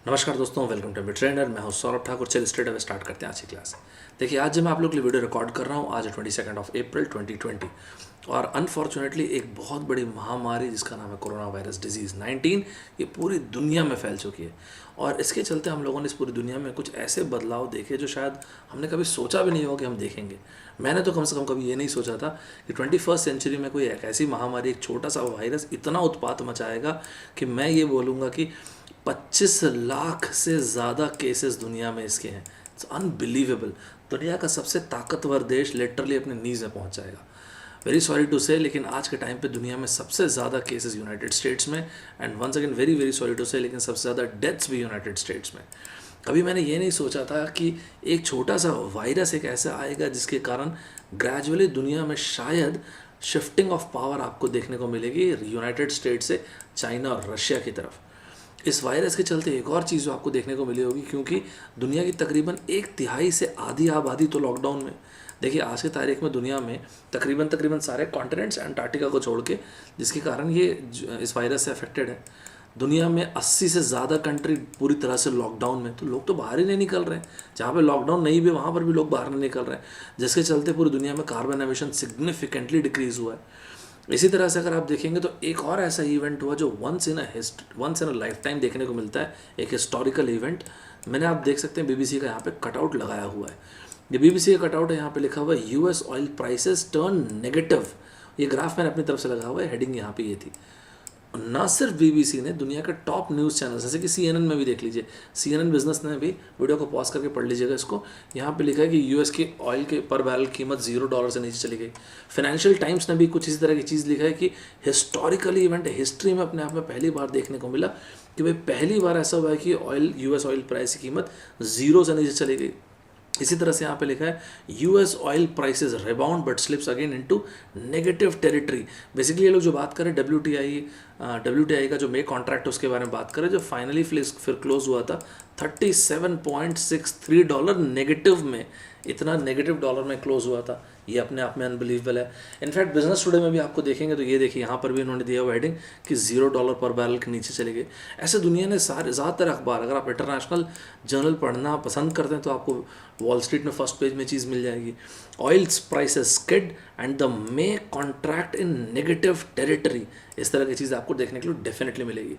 नमस्कार दोस्तों, welcome to me trainer. मैं हूं सौरभ ठाकुर। चलिए स्ट्रेट अवे स्टार्ट करते हैं आज की क्लास। देखिए, आज जब मैं आप लोग के लिए वीडियो रिकॉर्ड कर रहा हूं, आज 22 अप्रैल 2020 और अनफॉर्चुनेटली एक बहुत बड़ी महामारी जिसका नाम है कोरोना वायरस डिजीज़ 19 ये पूरी दुनिया में फैल चुकी है। और इसके चलते हम लोगों ने इस पूरी दुनिया में कुछ ऐसे बदलाव देखे जो शायद हमने कभी सोचा भी नहीं होगा कि हम देखेंगे। मैंने तो कम से कम कभी ये नहीं सोचा था कि 21st सेंचुरी में कोई एक ऐसी महामारी, एक छोटा सा वायरस इतना उत्पात मचाएगा कि मैं ये बोलूँगा कि 25 लाख से ज़्यादा केसेस दुनिया में इसके हैं। It's unbelievable. दुनिया का सबसे ताकतवर देश लिटरली अपने नीज़ में पहुंच जाएगा। वेरी सॉरी टू से, लेकिन आज के टाइम पे दुनिया में सबसे ज़्यादा केसेस यूनाइटेड स्टेट्स में, and once again very very sorry to say, लेकिन सबसे ज़्यादा डेथ्स भी यूनाइटेड स्टेट्स में। कभी मैंने ये नहीं सोचा था कि एक छोटा सा वायरस एक ऐसा आएगा जिसके कारण ग्रेजुअली दुनिया में शायद शिफ्टिंग ऑफ पावर आपको देखने को मिलेगी यूनाइटेड स्टेट्स से चाइना और रशिया की तरफ। इस वायरस के चलते एक और चीज़ जो आपको देखने को मिली होगी, क्योंकि दुनिया की तकरीबन 1/3 से आधी आबादी तो लॉकडाउन में। देखिए, आज की तारीख में दुनिया में तकरीबन सारे कॉन्टिनेंट्स अंटार्कटिका को छोड़ के, जिसके कारण ये इस वायरस से अफेक्टेड है। दुनिया में 80 से ज़्यादा कंट्री पूरी तरह से लॉकडाउन में, तो लोग तो बाहर ही नहीं निकल रहे हैं। जहाँ पे लॉकडाउन नहीं भी वहाँ पर भी लोग बाहर नहीं निकल रहे हैं, जिसके चलते पूरी दुनिया में कार्बन एमिशन सिग्निफिकेंटली डिक्रीज़ हुआ है। इसी तरह से अगर आप देखेंगे तो एक और ऐसा इवेंट हुआ जो once in a lifetime देखने को मिलता है, एक हिस्टोरिकल इवेंट। मैंने, आप देख सकते हैं बीबीसी का यहाँ पे कटआउट लगाया हुआ है। ये बीबीसी का कटआउट है, यहाँ पे लिखा हुआ है US oil prices turn negative. ये ग्राफ मैंने अपनी तरफ से लगा हुआ है, हेडिंग यहाँ पे ये थी। ना सिर्फ बीबीसी ने, दुनिया के टॉप न्यूज़ चैनल जैसे कि सीएनएन में भी देख लीजिए, सीएनएन बिजनेस ने भी, वीडियो को पॉज करके पढ़ लीजिएगा इसको, यहाँ पे लिखा है कि यूएस की ऑयल के पर बैरल कीमत $0 से नीचे चली गई। फाइनेंशियल टाइम्स ने भी कुछ इसी तरह की चीज़ लिखा है कि हिस्टोरिकली इवेंट हिस्ट्री में अपने आप में पहली बार देखने को मिला कि भाई पहली बार ऐसा हुआ है कि यूएस ऑयल प्राइस की कीमत 0 से नीचे चली गई। इसी तरह से यहाँ पे लिखा है US oil prices rebound but slips again into negative territory. Basically ये लोग जो बात करें डब्ल्यूटीआई का जो मे कॉन्ट्रैक्ट उसके बारे में बात करें, जो फाइनली फिर क्लोज हुआ था $37.63 नेगेटिव में। इतना नेगेटिव डॉलर में क्लोज हुआ था, ये अपने आप में अनबिलीवेबल है। इनफैक्ट बिजनेस टुडे में भी आपको देखेंगे तो ये देखिए, यहाँ पर भी इन्होंने दिया हुआ हेडिंग कि $0 पर बैरल के नीचे चले गए। ऐसे दुनिया ने सारे ज़्यादातर अखबार, अगर आप इंटरनेशनल जर्नल पढ़ना पसंद करते हैं तो आपको वॉल स्ट्रीट में फर्स्ट पेज में चीज़ मिल जाएगी। Oils prices skid and the may contract in negative territory. इस तरह की चीज़ आपको देखने के लिए डेफिनेटली मिलेगी।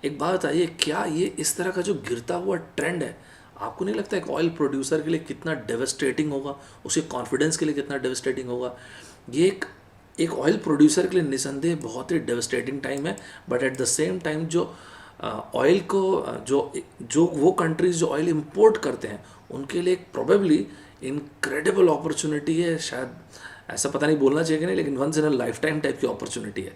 एक बात बताइए, क्या ये इस तरह का जो गिरता हुआ ट्रेंड है, आपको नहीं लगता एक ऑयल प्रोड्यूसर के लिए कितना डेवस्टेटिंग होगा, उसके कॉन्फिडेंस के लिए कितना डेवस्टेटिंग होगा? ये एक ऑयल प्रोड्यूसर के लिए निसंदेह बहुत ही डेवस्टेटिंग टाइम है। But at the same time जो ऑयल को जो वो कंट्रीज़ जो ऑयल इंपोर्ट करते हैं उनके लिए एक प्रोबेबली इनक्रेडिबल अपॉर्चुनिटी है। शायद ऐसा पता नहीं बोलना चाहिए कि नहीं, लेकिन once in a lifetime type की अपॉर्चुनिटी है।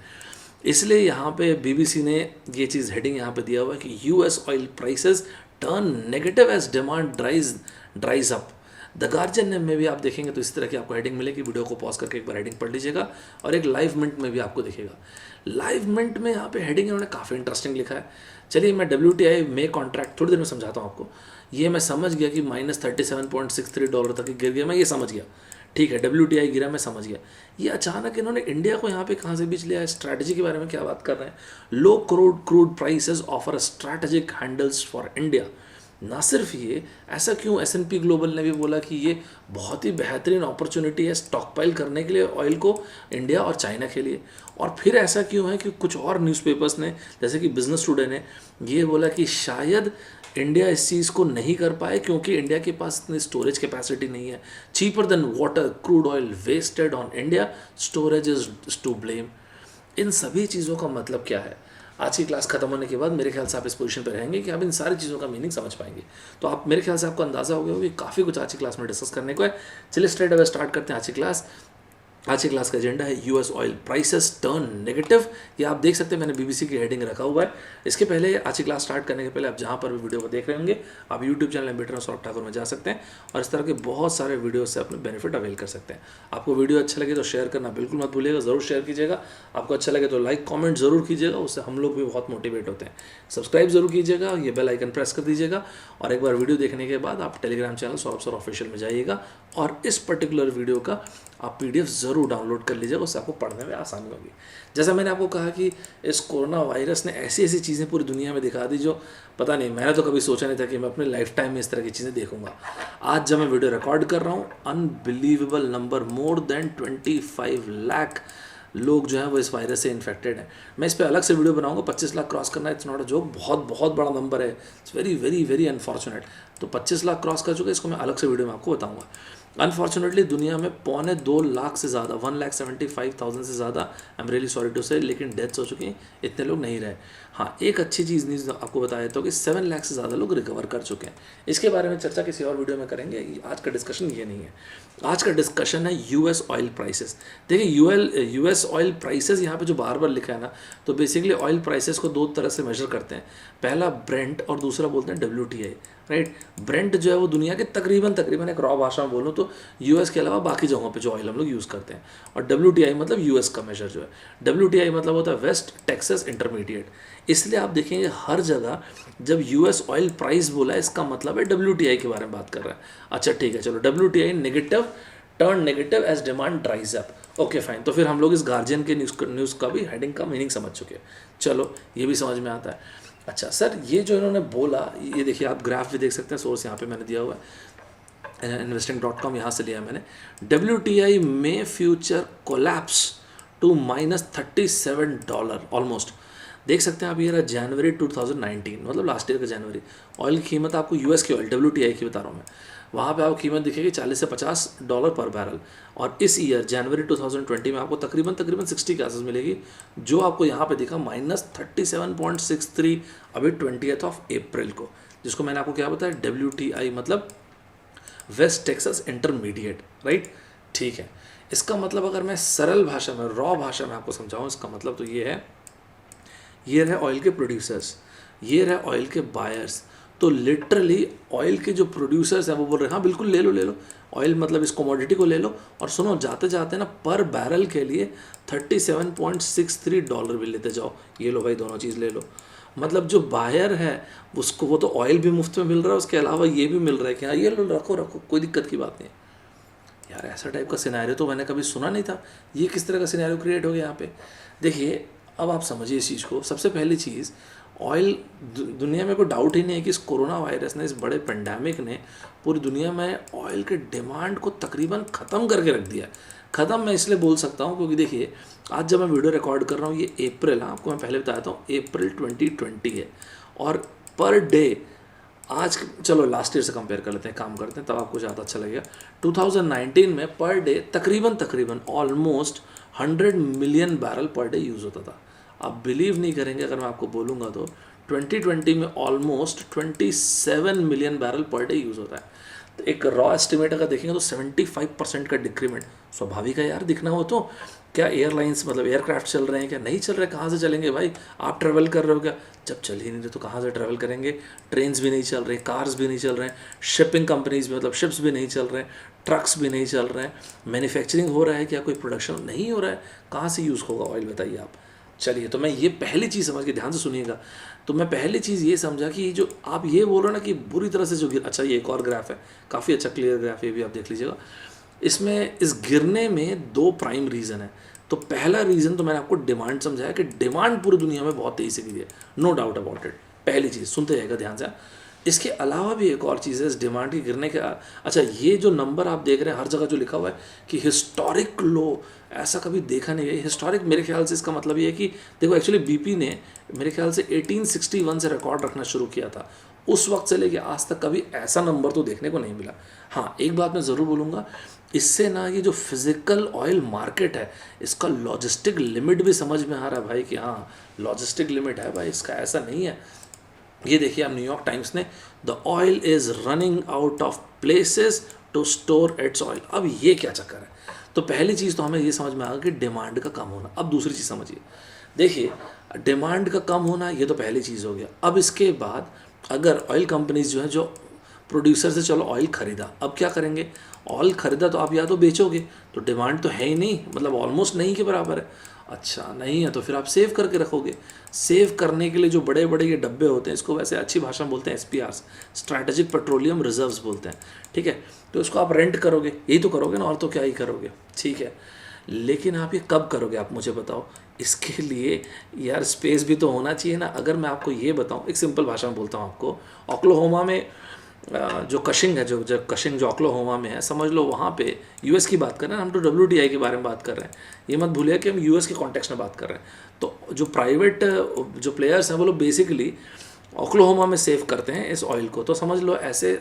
इसलिए यहाँ पे बीबीसी ने ये चीज़ हेडिंग यहाँ पे दिया हुआ है कि US oil prices turn negative as demand dries up. The Guardian में भी आप देखेंगे तो इस तरह की आपको हेडिंग मिलेगी। वीडियो को पॉज करके एक बार हेडिंग पढ़ लीजिएगा। और एक लाइव मिनट में भी आपको दिखेगा। लाइव मिनट में यहाँ पे हेडिंग इन्होंने काफ़ी इंटरेस्टिंग लिखा है। चलिए, मैं WTI मे कॉन्ट्रैक्ट थोड़ी देर में समझाता हूँ आपको। ये मैं समझ गया कि -$37.63 तक गिर गया, मैं ये समझ गया। ठीक है, WTI गिरा, मैं समझ गया। ये अचानक इन्होंने इंडिया को यहाँ पे कहाँ से बीच लिया है? स्ट्रैटेजी के बारे में क्या बात कर रहे हैं? Low crude prices offer strategic handles for India. ना सिर्फ ये, ऐसा क्यों? S&P ग्लोबल ने भी बोला कि ये बहुत ही बेहतरीन अपॉर्चुनिटी है स्टॉकपाइल करने के लिए ऑयल को, इंडिया और चाइना के लिए। और फिर ऐसा क्यों है कि कुछ और न्यूज़पेपर्स ने, जैसे कि बिजनेस टुडे ने, ये बोला कि शायद इंडिया इस चीज़ को नहीं कर पाए क्योंकि इंडिया के पास इतनी स्टोरेज कैपेसिटी नहीं है। Cheaper than water crude oil wasted on India, storage is to blame. इन सभी चीज़ों का मतलब क्या है? आज की क्लास खत्म होने के बाद मेरे ख्याल से आप इस पोजीशन पर रहेंगे कि आप इन सारी चीज़ों का मीनिंग समझ पाएंगे। तो आप, मेरे ख्याल से आपको अंदाज़ा हो गया होगा कि काफ़ी कुछ आज की क्लास में डिस्कस करने को है। चलिए स्ट्रेट अवे स्टार्ट करते हैं आज की क्लास। आज की क्लास का एजेंडा है US oil prices turn negative. ये आप देख सकते हैं, मैंने बीबीसी की हेडिंग रखा हुआ है। इसके पहले, आज की क्लास स्टार्ट करने के पहले, आप जहाँ पर भी वीडियो को देख रहे होंगे, आप YouTube channel better Saurabh Thakur में जा सकते हैं और इस तरह के बहुत सारे वीडियो से अपने बेनिफिट अवेल कर सकते हैं। आपको वीडियो अच्छा लगे तो शेयर करना बिल्कुल मत भूलिएगा, ज़रूर शेयर कीजिएगा। आपको अच्छा लगे तो लाइक कॉमेंट ज़रूर कीजिएगा, उससे हम लोग भी बहुत मोटिवेट होते हैं। सब्सक्राइब जरूर कीजिएगा, ये बेल आइकन प्रेस कर दीजिएगा। और एक बार वीडियो देखने के बाद आप Telegram channel Saurabh sir official में जाइएगा और इस पर्टिकुलर वीडियो का आप PDF ज़रूर डाउनलोड कर लीजिएगा, उससे आपको पढ़ने में आसानी होगी। जैसा मैंने आपको कहा कि इस कोरोना वायरस ने ऐसी ऐसी चीज़ें पूरी दुनिया में दिखा दी जो पता नहीं, मैंने तो कभी सोचा नहीं था कि मैं अपने लाइफ टाइम में इस तरह की चीज़ें देखूंगा। आज जब मैं वीडियो रिकॉर्ड कर रहा हूँ, unbelievable number, more than 25 lakh लोग जो है वो इस वायरस से इन्फेक्टेड हैं। मैं इस पर अलग से वीडियो बनाऊंगा। 25 लाख क्रॉस करना इट्स नॉट अ जोक, बहुत बहुत बड़ा नंबर है। It's very very very unfortunate. तो 25 लाख क्रॉस कर चुके हैं, इसको मैं अलग से वीडियो में आपको बताऊंगा। अनफॉर्चुनेटली दुनिया में 2.25 से ज़्यादा, 1,75,000 से ज़्यादा, I am really sorry to say, लेकिन डेथ्स हो चुकी हैं, इतने लोग नहीं रहे। हाँ, एक अच्छी चीज़ न्यूज़ आपको बताया था कि 7 लाख से ज़्यादा लोग रिकवर कर चुके हैं। इसके बारे में चर्चा किसी और वीडियो में करेंगे, आज का डिस्कशन ये नहीं है। आज का डिस्कशन है यूएस ऑयल प्राइसेस। देखिए यूएस ऑयल प्राइसेस यहाँ पे जो बार बार लिखा है ना, तो बेसिकली ऑयल प्राइसेस को दो तरह से मेजर करते हैं। पहला ब्रेंट और दूसरा बोलते हैं WTI, राइट। ब्रेंट जो है वो दुनिया के तकरीबन एक रॉ भाषा में बोलूँ तो यूएस के अलावा बाकी जगहों पे जो ऑयल हम लोग यूज़ करते हैं। और WTI मतलब यूएस का मेजर जो है। WTI मतलब होता है वेस्ट टेक्सास इंटरमीडिएट। इसलिए आप देखेंगे हर जगह जब यूएस ऑयल प्राइस बोला है, इसका मतलब है WTI के बारे में बात कर रहा है। अच्छा ठीक है, चलो WTI negative, turn negative as demand dries up. Okay fine, तो फिर हम लोग इस गार्जियन के न्यूज़ का भी हेडिंग का मीनिंग समझ चुके हैं। चलो ये भी समझ में आता है। अच्छा सर, ये जो इन्होंने बोला, ये देखिए आप ग्राफ भी देख सकते हैं, सोर्स यहाँ पे मैंने दिया हुआ है, investing.com, यहाँ से लिया मैंने। WTI में फ्यूचर कोलैप्स टू -$37 ऑलमोस्ट। देख सकते हैं आप, ये रहा जनवरी 2019, मतलब लास्ट ईयर का जनवरी। ऑयल की कीमत आपको यूएस की ऑयल WTI की बता रहा हूँ मैं, वहाँ पे आपको कीमत दिखेगी $40 से $50 पर बैरल। और इस ईयर जनवरी 2020 में आपको तकरीबन 60 के आसपास मिलेगी, जो आपको यहाँ पे दिखा -37.63 अभी 20th अप्रैल को, जिसको मैंने आपको क्या बताया, WTI मतलब वेस्ट टेक्सास इंटरमीडिएट, राइट। ठीक है, इसका मतलब अगर मैं सरल भाषा में, रॉ भाषा में आपको समझाऊँ, इसका मतलब तो ये है, ये रहे ऑयल के प्रोड्यूसर्स, ये रहे ऑयल के बायर्स। तो लिटरली ऑयल के जो प्रोड्यूसर्स हैं वो बोल रहे हैं हाँ बिल्कुल ले लो ऑयल, मतलब इस कमोडिटी को ले लो, और सुनो जाते जाते ना पर बैरल के लिए $37.63 भी लेते जाओ। ये लो भाई, दोनों चीज़ ले लो। मतलब जो बायर है उसको वो तो ऑयल भी मुफ्त में मिल रहा है, उसके अलावा ये भी मिल रहा है कि हाँ ये लो, रखो, कोई दिक्कत की बात नहीं। यार ऐसा टाइप का सिनेरियो तो मैंने कभी सुना नहीं था। ये किस तरह का सिनेरियो क्रिएट हो गया यहाँ पे। देखिए अब आप समझिए इस चीज़ को। सबसे पहली चीज़, ऑयल दुनिया में कोई डाउट ही नहीं है कि इस कोरोना वायरस ने, इस बड़े पेंडेमिक ने पूरी दुनिया में ऑयल के डिमांड को तकरीबन ख़त्म करके रख दिया। ख़त्म मैं इसलिए बोल सकता हूँ क्योंकि देखिए आज जब मैं वीडियो रिकॉर्ड कर रहा हूँ, ये अप्रैल, आपको मैं पहले बताया था, अप्रैल 2020 है, और पर डे आज, चलो लास्ट ईयर से कंपेयर कर लेते हैं, काम करते हैं, तब आपको ज़्यादा अच्छा लगेगा। 2019 में पर डे तकरीबन almost 100 million barrel per day use होता था। आप बिलीव नहीं करेंगे अगर मैं आपको बोलूँगा तो 2020 में almost 27 million barrel per day use होता है। तो एक रॉ एस्टिमेट अगर देखेंगे तो 75% का डिक्रीमेंट स्वाभाविक है यार, दिखना हो तो। क्या एयरलाइंस मतलब एयरक्राफ्ट चल रहे हैं क्या? नहीं चल रहे, कहाँ से चलेंगे भाई? आप ट्रैवल कर रहे हो क्या? जब चल ही नहीं रहे तो कहाँ से ट्रैवल करेंगे? ट्रेन्स भी नहीं चल रहे, कार्स भी नहीं चल रहे हैं, शिपिंग कंपनीज भी मतलब शिप्स भी नहीं चल रहे हैं, ट्रक्स भी नहीं चल रहे हैं, मैन्युफैक्चरिंग हो रहा है क्या? कोई प्रोडक्शन नहीं हो रहा है, कहाँ से यूज़ होगा ऑयल बताइए आप। चलिए, तो मैं ये पहली चीज़ समझ के, ध्यान से सुनिएगा, तो मैं पहली चीज़ ये समझा कि जो आप ये बोल रहे हो ना कि बुरी तरह से जो अच्छा, ये एक और ग्राफ है, काफ़ी अच्छा क्लियर ग्राफ, ये भी आप देख लीजिएगा। इसमें इस गिरने में दो प्राइम रीज़न है। तो पहला रीज़न तो मैंने आपको डिमांड समझाया कि डिमांड पूरी दुनिया में बहुत तेज़ी से गिरी है, नो डाउट अबाउट इट। पहली चीज़ सुनते जाएगा ध्यान से। इसके अलावा भी एक और चीज़ है इस डिमांड के गिरने के। अच्छा, ये जो नंबर आप देख रहे हैं हर जगह जो लिखा हुआ है कि हिस्टोरिक लो, ऐसा कभी देखा नहीं है हिस्टोरिक। मेरे ख्याल से इसका मतलब ये है कि देखो एक्चुअली BP ने मेरे ख्याल से 1861 से रिकॉर्ड रखना शुरू किया था, उस वक्त से लेके आज तक कभी ऐसा नंबर तो देखने को नहीं मिला। हाँ, एक बात मैं ज़रूर बोलूँगा, इससे ना ये जो फिज़िकल ऑयल मार्केट है, इसका लॉजिस्टिक लिमिट भी समझ में आ रहा है भाई कि हाँ लॉजिस्टिक लिमिट है भाई इसका, ऐसा नहीं है। ये देखिए आप, न्यूयॉर्क टाइम्स ने the oil is running out of places to store its oil. अब ये क्या चक्कर है? तो पहली चीज़ तो हमें ये समझ में आ गया कि डिमांड का कम होना। अब दूसरी चीज़ समझिए, देखिए डिमांड का कम होना ये तो पहली चीज़ हो गया। अब इसके बाद अगर ऑयल कंपनीज जो है, जो प्रोड्यूसर से चलो ऑयल ख़रीदा, अब क्या करेंगे? ऑयल ख़रीदा तो आप या तो बेचोगे, तो डिमांड तो है ही नहीं, मतलब ऑलमोस्ट नहीं के बराबर है। अच्छा नहीं है तो फिर आप सेव करके रखोगे। सेव करने के लिए जो बड़े बड़े ये डब्बे होते हैं, इसको वैसे अच्छी भाषा में बोलते हैं SPRs, स्ट्रैटेजिक पेट्रोलियम रिजर्व्स बोलते हैं, ठीक है। तो इसको आप रेंट करोगे, यही तो करोगे ना, और तो क्या ही करोगे, ठीक है। लेकिन आप ये कब करोगे, आप मुझे बताओ। इसके लिए यार स्पेस भी तो होना चाहिए ना। अगर मैं आपको ये बताऊँ, एक सिंपल भाषा में बोलता हूँ आपको, ओक्लाहोमा में जो कशिंग है, जो कशिंग जो ओक्लाहोमा में है, समझ लो वहाँ पे US की बात कर रहे हैं, हम तो WTI के बारे में बात कर रहे हैं, ये मत भूलिए कि हम US के कॉन्टेक्स्ट में बात कर रहे हैं। तो जो प्राइवेट जो प्लेयर्स हैं वो लोग बेसिकली ओक्लाहोमा में सेव करते हैं इस ऑयल को। तो समझ लो ऐसे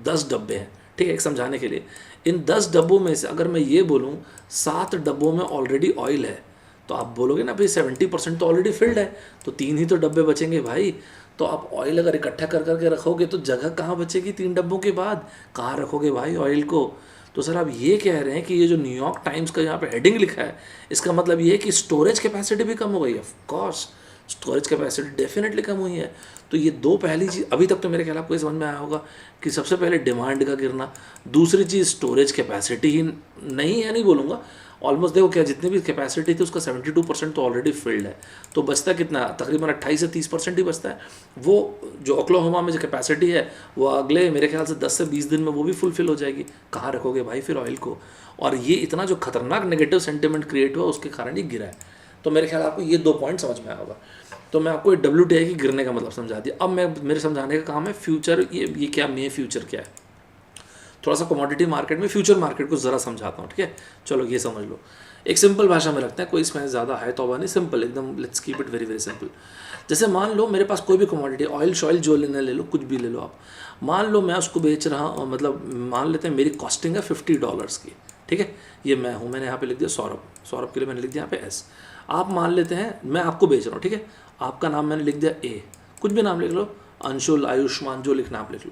10 डब्बे हैं, ठीक है, एक समझाने के लिए। इन 10 डब्बों में से अगर मैं ये बोलूँ 7 डब्बों में ऑलरेडी ऑयल है, तो आप बोलोगे ना भाई 70% तो ऑलरेडी फिल्ड है, तो 3 ही तो डब्बे बचेंगे भाई। तो आप ऑयल अगर इकट्ठा कर करके रखोगे तो जगह कहाँ बचेगी 3 डब्बों के बाद, कहाँ रखोगे भाई ऑयल को। तो सर आप ये कह रहे हैं कि ये जो न्यूयॉर्क टाइम्स का यहाँ पे हेडिंग लिखा है, इसका मतलब ये है कि स्टोरेज कैपेसिटी भी कम हो गई है। Of course storage capacity definitely come हुई है। तो ये दो पहली चीज़ अभी तक तो मेरे ख्याल आपको समझ में आया होगा कि सबसे पहले डिमांड का गिरना, दूसरी चीज़ स्टोरेज कैपेसिटी ही नहीं है, नहीं बोलूँगा, ऑलमोस्ट देखो क्या जितनी भी कैपेसिटी थी उसका 72% तो ऑलरेडी फिल्ड है। तो बचता कितना, तकरीबन 28 से 30% ही बचता है। वो जो ओक्लाहोमा में जो कैपेसिटी है वो अगले मेरे ख्याल से 10 से 20 दिन में वो भी फुलफिल हो जाएगी। कहाँ रखोगे भाई फिर ऑयल को। और ये इतना जो खतरनाक नेगेटिव सेंटिमेंट क्रिएट हुआ उसके कारण ही गिरा है। तो मेरे ख्याल आपको ये 2 पॉइंट समझ में आया होगा। तो मैं आपको WTI की गिरने का मतलब समझा दिया। अब मैं मेरे समझाने का काम है फ्यूचर, ये क्या मे फ्यूचर क्या है, थोड़ा सा कमोडिटी मार्केट में फ्यूचर मार्केट को ज़रा समझाता हूँ, ठीक है। चलो ये समझ लो, एक सिंपल भाषा में रखते हैं, कोई इसमें ज़्यादा है तो नहीं, सिंपल एकदम, let's keep it very very simple. जैसे मान लो मेरे पास कोई भी कमोडिटी, ऑयल शॉयल जो लेना ले लो, कुछ भी ले लो आप। मान लो मैं उसको बेच रहा हूँ, मतलब मान लेते हैं मेरी कॉस्टिंग है $50 की, ठीक है। ये मैं हूँ, मैंने यहाँ पे लिख दिया सौरभ के लिए मैंने लिख दिया यहाँ पे S। आप मान लेते हैं मैं आपको बेच रहा हूँ, ठीक है। आपका नाम मैंने लिख दिया A, कुछ भी नाम लिख लो, अंशुल, आयुष्मान, जो लिखना आप लिख लो।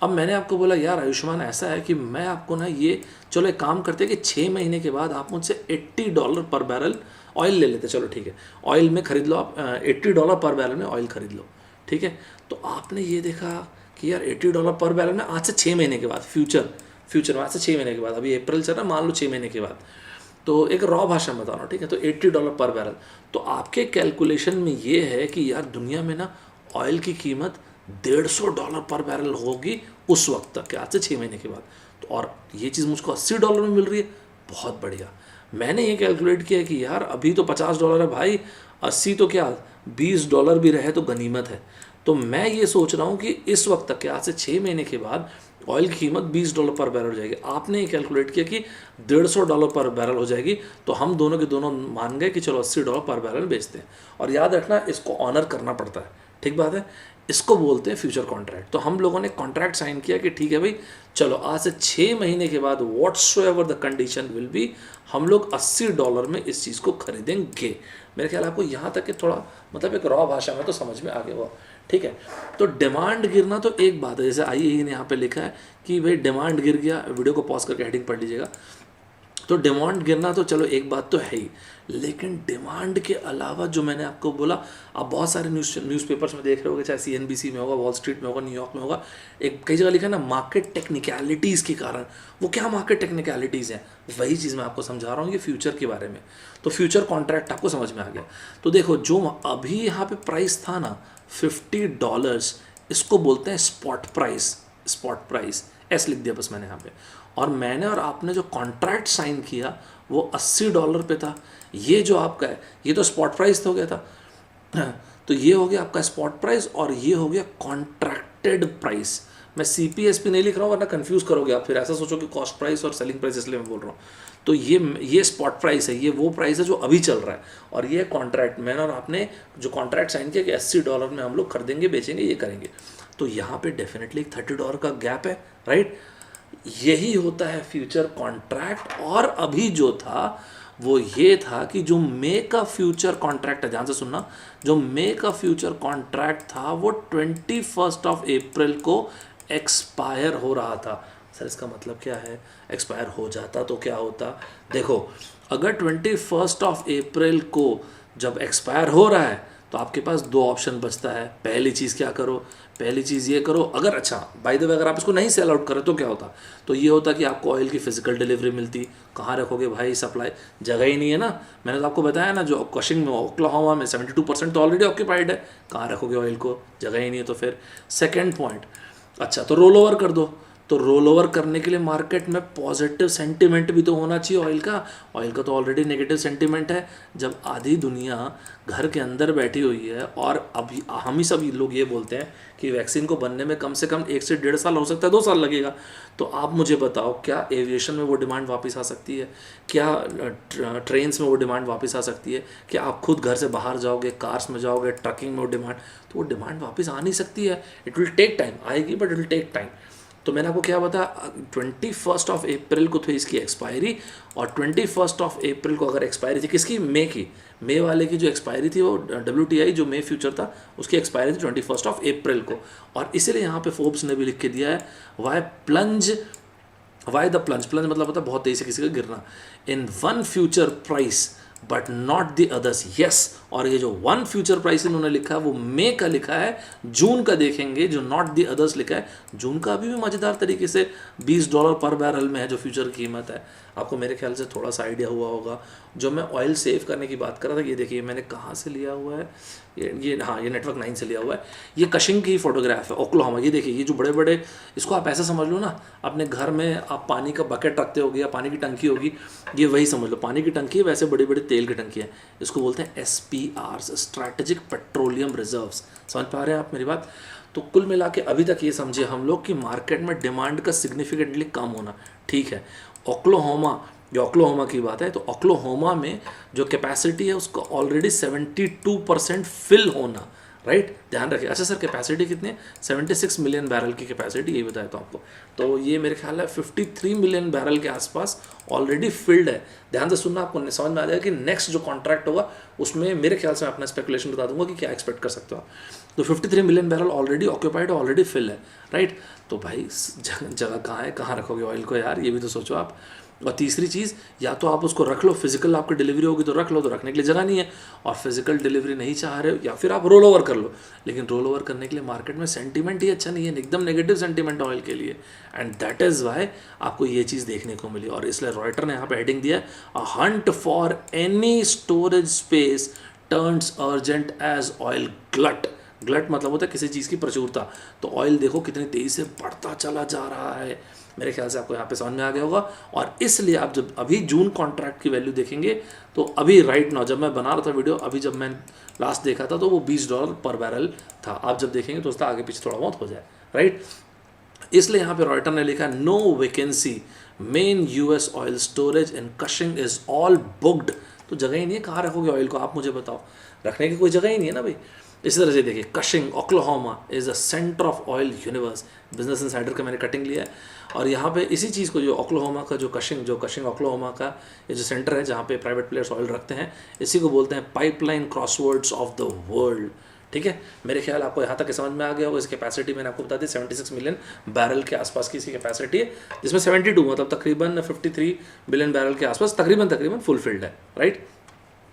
अब मैंने आपको बोला यार आयुष्मान ऐसा है कि मैं आपको ना ये, चलो एक काम करते हैं कि 6 महीने के बाद आप मुझसे $80 पर बैरल ऑयल ले लेते, चलो ठीक है, ऑयल में ख़रीद लो आप, $80 पर बैरल में ऑयल ख़रीद लो, ठीक है। तो आपने ये देखा कि यार $80 पर बैरल में आज से 6 महीने के बाद, फ्यूचर में आज से 6 महीने के बाद, अभी अप्रैल चल रहा, मान लो 6 महीने के बाद, तो एक रॉ भाषा में बता रहा हूँ, ठीक है। तो $80 पर बैरल, तो आपके कैलकुलेशन में ये है कि यार दुनिया में ना ऑयल की कीमत $150 पर बैरल होगी उस वक्त तक, आज से 6 महीने के बाद। तो और ये चीज़ मुझको $80 में मिल रही है, बहुत बढ़िया। मैंने ये कैलकुलेट किया कि यार अभी तो $50 है भाई, 80 तो क्या $20 भी रहे तो गनीमत है। तो मैं ये सोच रहा हूँ कि इस वक्त तक के आज से 6 महीने के बाद ऑयल की कीमत $20 पर बैरल हो जाएगी। आपने ये कैलकुलेट किया कि $150 पर बैरल हो जाएगी, तो हम दोनों के दोनों मान गए कि चलो $80 पर बैरल बेचते हैं। और याद रखना इसको ऑनर करना पड़ता है, ठीक बात है। इसको बोलते हैं फ्यूचर कॉन्ट्रैक्ट। तो हम लोगों ने कॉन्ट्रैक्ट साइन किया कि ठीक है भाई, चलो आज से 6 महीने के बाद whatsoever the condition will be, हम लोग $80 में इस चीज़ को खरीदेंगे। मेरे ख्याल आपको यहाँ तक कि थोड़ा मतलब एक रॉ भाषा में तो समझ में आ गया हुआ, ठीक है। तो डिमांड गिरना तो एक बात है, जैसे IAE ने यहाँ पे लिखा है कि भाई डिमांड गिर गया, वीडियो को पॉज करके हेडिंग पढ़ लीजिएगा। तो डिमांड गिरना तो चलो एक बात तो है ही, लेकिन डिमांड के अलावा जो मैंने आपको बोला, आप बहुत सारे न्यूज़पेपर्स में देख रहे होगे, चाहे CNBC में होगा, वॉल स्ट्रीट में होगा, न्यूयॉर्क में होगा, एक कई जगह लिखा है ना मार्केट टेक्निकलिटीज़ के कारण। वो क्या मार्केट टेक्निकलिटीज़ हैं, वही चीज़ मैं आपको समझा रहा हूँ ये फ्यूचर के बारे में। तो फ्यूचर कॉन्ट्रैक्ट आपको समझ में आ गया। तो देखो जो अभी यहाँ पे प्राइस था ना $50, इसको बोलते हैं स्पॉट प्राइस, S लिख दिया बस मैंने यहाँ पे। और मैंने और आपने जो कॉन्ट्रैक्ट साइन किया वो $80 पे था। ये जो आपका है ये तो स्पॉट प्राइस हो गया था, तो ये हो गया आपका स्पॉट प्राइस और ये हो गया कॉन्ट्रैक्टेड प्राइस। मैं CPSP नहीं लिख रहा हूँ वरना कंफ्यूज करोगे आप, फिर ऐसा सोचो कि कॉस्ट प्राइस और सेलिंग प्राइस, इसलिए मैं बोल रहा हूँ। तो ये स्पॉट प्राइस है, ये वो प्राइस है जो अभी चल रहा है, और ये कॉन्ट्रैक्ट मैंने और आपने जो कॉन्ट्रैक्ट साइन किया कि $80 में हम लोग खरीदेंगे, बेचेंगे, ये करेंगे। तो यहाँ पे डेफिनेटली एक $30 का गैप है, राइट। यही होता है फ्यूचर कॉन्ट्रैक्ट। और अभी जो था वो ये था कि जो मे का फ्यूचर कॉन्ट्रैक्ट है, ध्यान से सुनना, जो मे का फ्यूचर कॉन्ट्रैक्ट था वो 21 अप्रैल को एक्सपायर हो रहा था। सर इसका मतलब क्या है, एक्सपायर हो जाता तो क्या होता। देखो अगर 21 अप्रैल को जब एक्सपायर हो रहा है तो आपके पास दो ऑप्शन बचता है। पहली चीज़ क्या करो, पहली चीज़ ये करो, अगर अच्छा बाय द वे अगर आप इसको नहीं सेल आउट करें तो क्या होता, तो ये होता कि आपको ऑयल की फिजिकल डिलीवरी मिलती। कहाँ रखोगे भाई, सप्लाई जगह ही नहीं है ना। मैंने तो आपको बताया ना, जो कशिंग में ओक्लाहोमा में 72% तो ऑलरेडी ऑक्यूपाइड है, कहाँ रखोगे ऑयल को, जगह ही नहीं है। तो फिर सेकेंड पॉइंट, अच्छा तो रोल ओवर कर दो। तो रोल ओवर करने के लिए मार्केट में पॉजिटिव सेंटिमेंट भी तो होना चाहिए ऑयल का। ऑयल का तो ऑलरेडी नेगेटिव सेंटिमेंट है। जब आधी दुनिया घर के अंदर बैठी हुई है और अभी हम ही सब लोग ये बोलते हैं कि वैक्सीन को बनने में कम से कम 1 से 1.5 साल, हो सकता है 2 साल लगेगा, तो आप मुझे बताओ क्या एविएशन में वो डिमांड वापस आ सकती है, क्या ट्रेन्स में वो डिमांड वापस आ सकती है, क्या आप खुद घर से बाहर जाओगे, कार्स में जाओगे, ट्रकिंग में वो डिमांड, तो वो डिमांड वापस आ नहीं सकती है। इट विल टेक टाइम, आएगी but it will take time. तो मैंने आपको क्या बताया, 21 अप्रैल को थी इसकी एक्सपायरी, और 21 अप्रैल को अगर एक्सपायरी थी किसकी, मे की, मे वाले की जो एक्सपायरी थी वो WTI जो मे फ्यूचर था उसकी एक्सपायरी थी 21 अप्रैल को। और इसीलिए यहाँ पे फोर्ब्स ने भी लिख के दिया है वाई द प्लंज, प्लंज मतलब होता है बहुत तेजी से किसी का गिरना, in one future price but not the others, yes. और ये जो वन फ्यूचर प्राइस इन्होंने लिखा है वो मे का लिखा है, जून का देखेंगे जो नॉट द अदर्स लिखा है, जून का अभी भी मज़ेदार तरीके से $20 पर बैरल में है जो फ्यूचर की कीमत है। आपको मेरे ख्याल से थोड़ा सा आइडिया हुआ होगा। जो मैं ऑयल सेव करने की बात कर रहा था, ये देखिए मैंने कहाँ से लिया हुआ है, ये हाँ ये नेटवर्क 9 से लिया हुआ है। ये कशिंग की फोटोग्राफ है, ओक्लाहोमा। ये देखिए ये जो बड़े बड़े, इसको आप ऐसा समझ लो ना, अपने घर में आप पानी का बकेट रखते होगे या पानी की टंकी होगी, ये वही समझ लो, पानी की टंकी है, वैसे बड़ी बड़ी तेल की टंकी है। इसको बोलते हैं SPRs, स्ट्रैटेजिक पेट्रोलियम रिजर्व्स। समझ पा रहे हैं आप मेरी बात। तो कुल मिला के अभी तक ये समझे हम लोग कि मार्केट में डिमांड का सिग्निफिकेंटली कम होना, ठीक है। ओक्लाहोमा, जो ओक्लाहोमा की बात है, तो ओक्लाहोमा में जो कैपेसिटी है उसका ऑलरेडी 72% फिल होना, राइट, ध्यान रखिए। अच्छा सर कैपेसिटी कितनी है, 76 मिलियन बैरल की कैपेसिटी, यही बताया था आपको। तो ये मेरे ख्याल है 53 मिलियन बैरल के आसपास ऑलरेडी फिल्ड है। ध्यान से सुनना, आपको समझ में आ जाएगा कि नेक्स्ट जो कॉन्ट्रैक्ट होगा उसमें मेरे ख्याल से मैं अपना स्पेकुलेशन बता दूंगा कि क्या एक्सपेक्ट कर सकते हो आप। तो 53 million barrel already occupied, already fill है, राइट। तो भाई जगह कहाँ है, कहाँ रखोगे ऑयल को यार, ये भी तो सोचो आप। और तीसरी चीज़, या तो आप उसको रख लो, फिजिकल आपकी डिलीवरी होगी तो रख लो, तो रखने के लिए जगह नहीं है, और फिजिकल डिलीवरी नहीं चाह रहे हो, या फिर आप रोल ओवर कर लो। लेकिन रोल ओवर करने के लिए मार्केट में सेंटीमेंट ही अच्छा नहीं है, एकदम नेगेटिव सेंटीमेंट ऑयल के लिए, एंड दैट इज़ वाई आपको ये चीज़ देखने को मिली। और इसलिए रॉयटर ने यहाँ पे हेडिंग दिया है, a hunt for any storage space turns urgent as oil glut. Glut मतलब होता है किसी चीज़ की प्रचुरता। तो ऑयल देखो कितनी तेज़ी से बढ़ता चला जा रहा है, मेरे ख्याल से आपको यहाँ पे समझ में आ गया होगा। और इसलिए आप जब अभी जून कॉन्ट्रैक्ट की वैल्यू देखेंगे तो अभी राइट नाउ, जब मैं बना रहा था वीडियो, अभी जब मैं लास्ट देखा था तो वो $20 पर बैरल था। आप जब देखेंगे तो उसका आगे पीछे थोड़ा बहुत हो जाए, राइट। इसलिए यहाँ पे रॉयटर ने लिखा no vacancy, main US oil storage and Cushing is all booked. तो जगह ही नहीं है, कहाँ रखोगे ऑयल को आप मुझे बताओ, रखने की कोई जगह ही नहीं है ना भाई। इसी तरह से देखिए, Cushing Oklahoma is the centre of oil universe, business insider का मैंने कटिंग लिया है। और यहाँ पे इसी चीज़ को, जो ओक्लाहोमा का जो कशिंग ओक्लाहोमा का ये जो सेंटर है जहाँ पे प्राइवेट प्लेयर्स ऑयल रखते हैं, इसी को बोलते हैं pipeline crosswords of the world, ठीक है। मेरे ख्याल आपको यहाँ तक समझ में आ गया होगा। इस कैपेसिटी मैंने आपको बता दी 76 मिलियन बैरल के आसपास की इसकी कैपेसिटी है, जिसमें 72 मतलब तकरीबन 53 बिलियन बैरल के आसपास तकरीबन फुलफिल्ड है, राइट।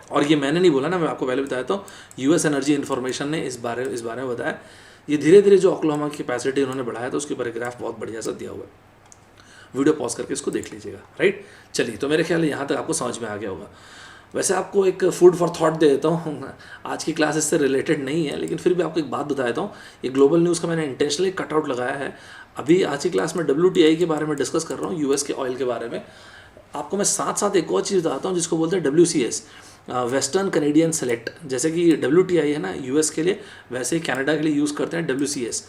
और ये मैंने नहीं बोला ना, मैं आपको पहले बताया था, US एनर्जी इन्फॉर्मेशन ने इस बारे में बताया। ये धीरे धीरे जो ओक्लाहोमा की कैपेसिटी उन्होंने बढ़ाया था उसके ऊपर एक ग्राफ बहुत बढ़िया सा दिया हुआ है, वीडियो पॉज करके इसको देख लीजिएगा, राइट। चलिए, तो मेरे ख्याल यहाँ तक आपको समझ में आ गया होगा। वैसे आपको एक फूड फॉर थॉट दे देता हूँ, आज की क्लास इससे रिलेटेड नहीं है, लेकिन फिर भी आपको एक बात बता देता हूँ। ये ग्लोबल न्यूज़ का मैंने इंटेंशनली कटआउट लगाया है। अभी आज की क्लास में WTI के बारे में डिस्कस कर रहा हूँ, US के ऑयल के बारे में। आपको मैं साथ साथ एक और चीज़ बताता हूँ जिसको बोलते हैं WCS, वेस्टर्न कैनेडियन सेलेक्ट। जैसे कि WTI है ना US के लिए, वैसे ही कनाडा के लिए यूज़ करते हैं WCS।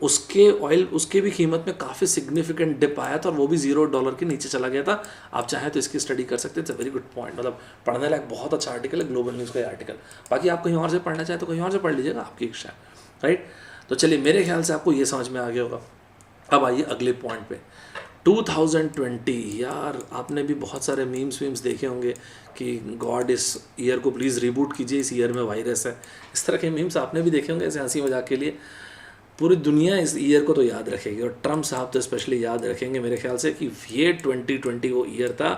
उसके ऑयल, उसके भी कीमत में काफ़ी सिग्निफिकेंट डिप आया था और वो भी $0 के नीचे चला गया था। आप चाहें तो इसकी स्टडी कर सकते हैं, it's a very good point. मतलब पढ़ने लायक बहुत अच्छा आर्टिकल है ग्लोबल न्यूज़ का ये आर्टिकल। बाकी आप कहीं और से पढ़ना चाहें तो कहीं और से पढ़ लीजिएगा, आपकी इच्छा है, राइट। तो चलिए, मेरे ख्याल से आपको ये समझ में आ गया होगा। अब आइए अगले पॉइंट पे, 2020। यार आपने भी बहुत सारे मीम्स देखे होंगे कि गॉड इस ईयर को प्लीज़ रिबूट कीजिए, इस ईयर में वायरस है, इस तरह के मीम्स आपने भी देखे होंगे ऐसे हंसी मजाक के लिए। पूरी दुनिया इस ईयर को तो याद रखेगी और ट्रम्प साहब तो स्पेशली याद रखेंगे मेरे ख्याल से कि ये 2020 वो ईयर था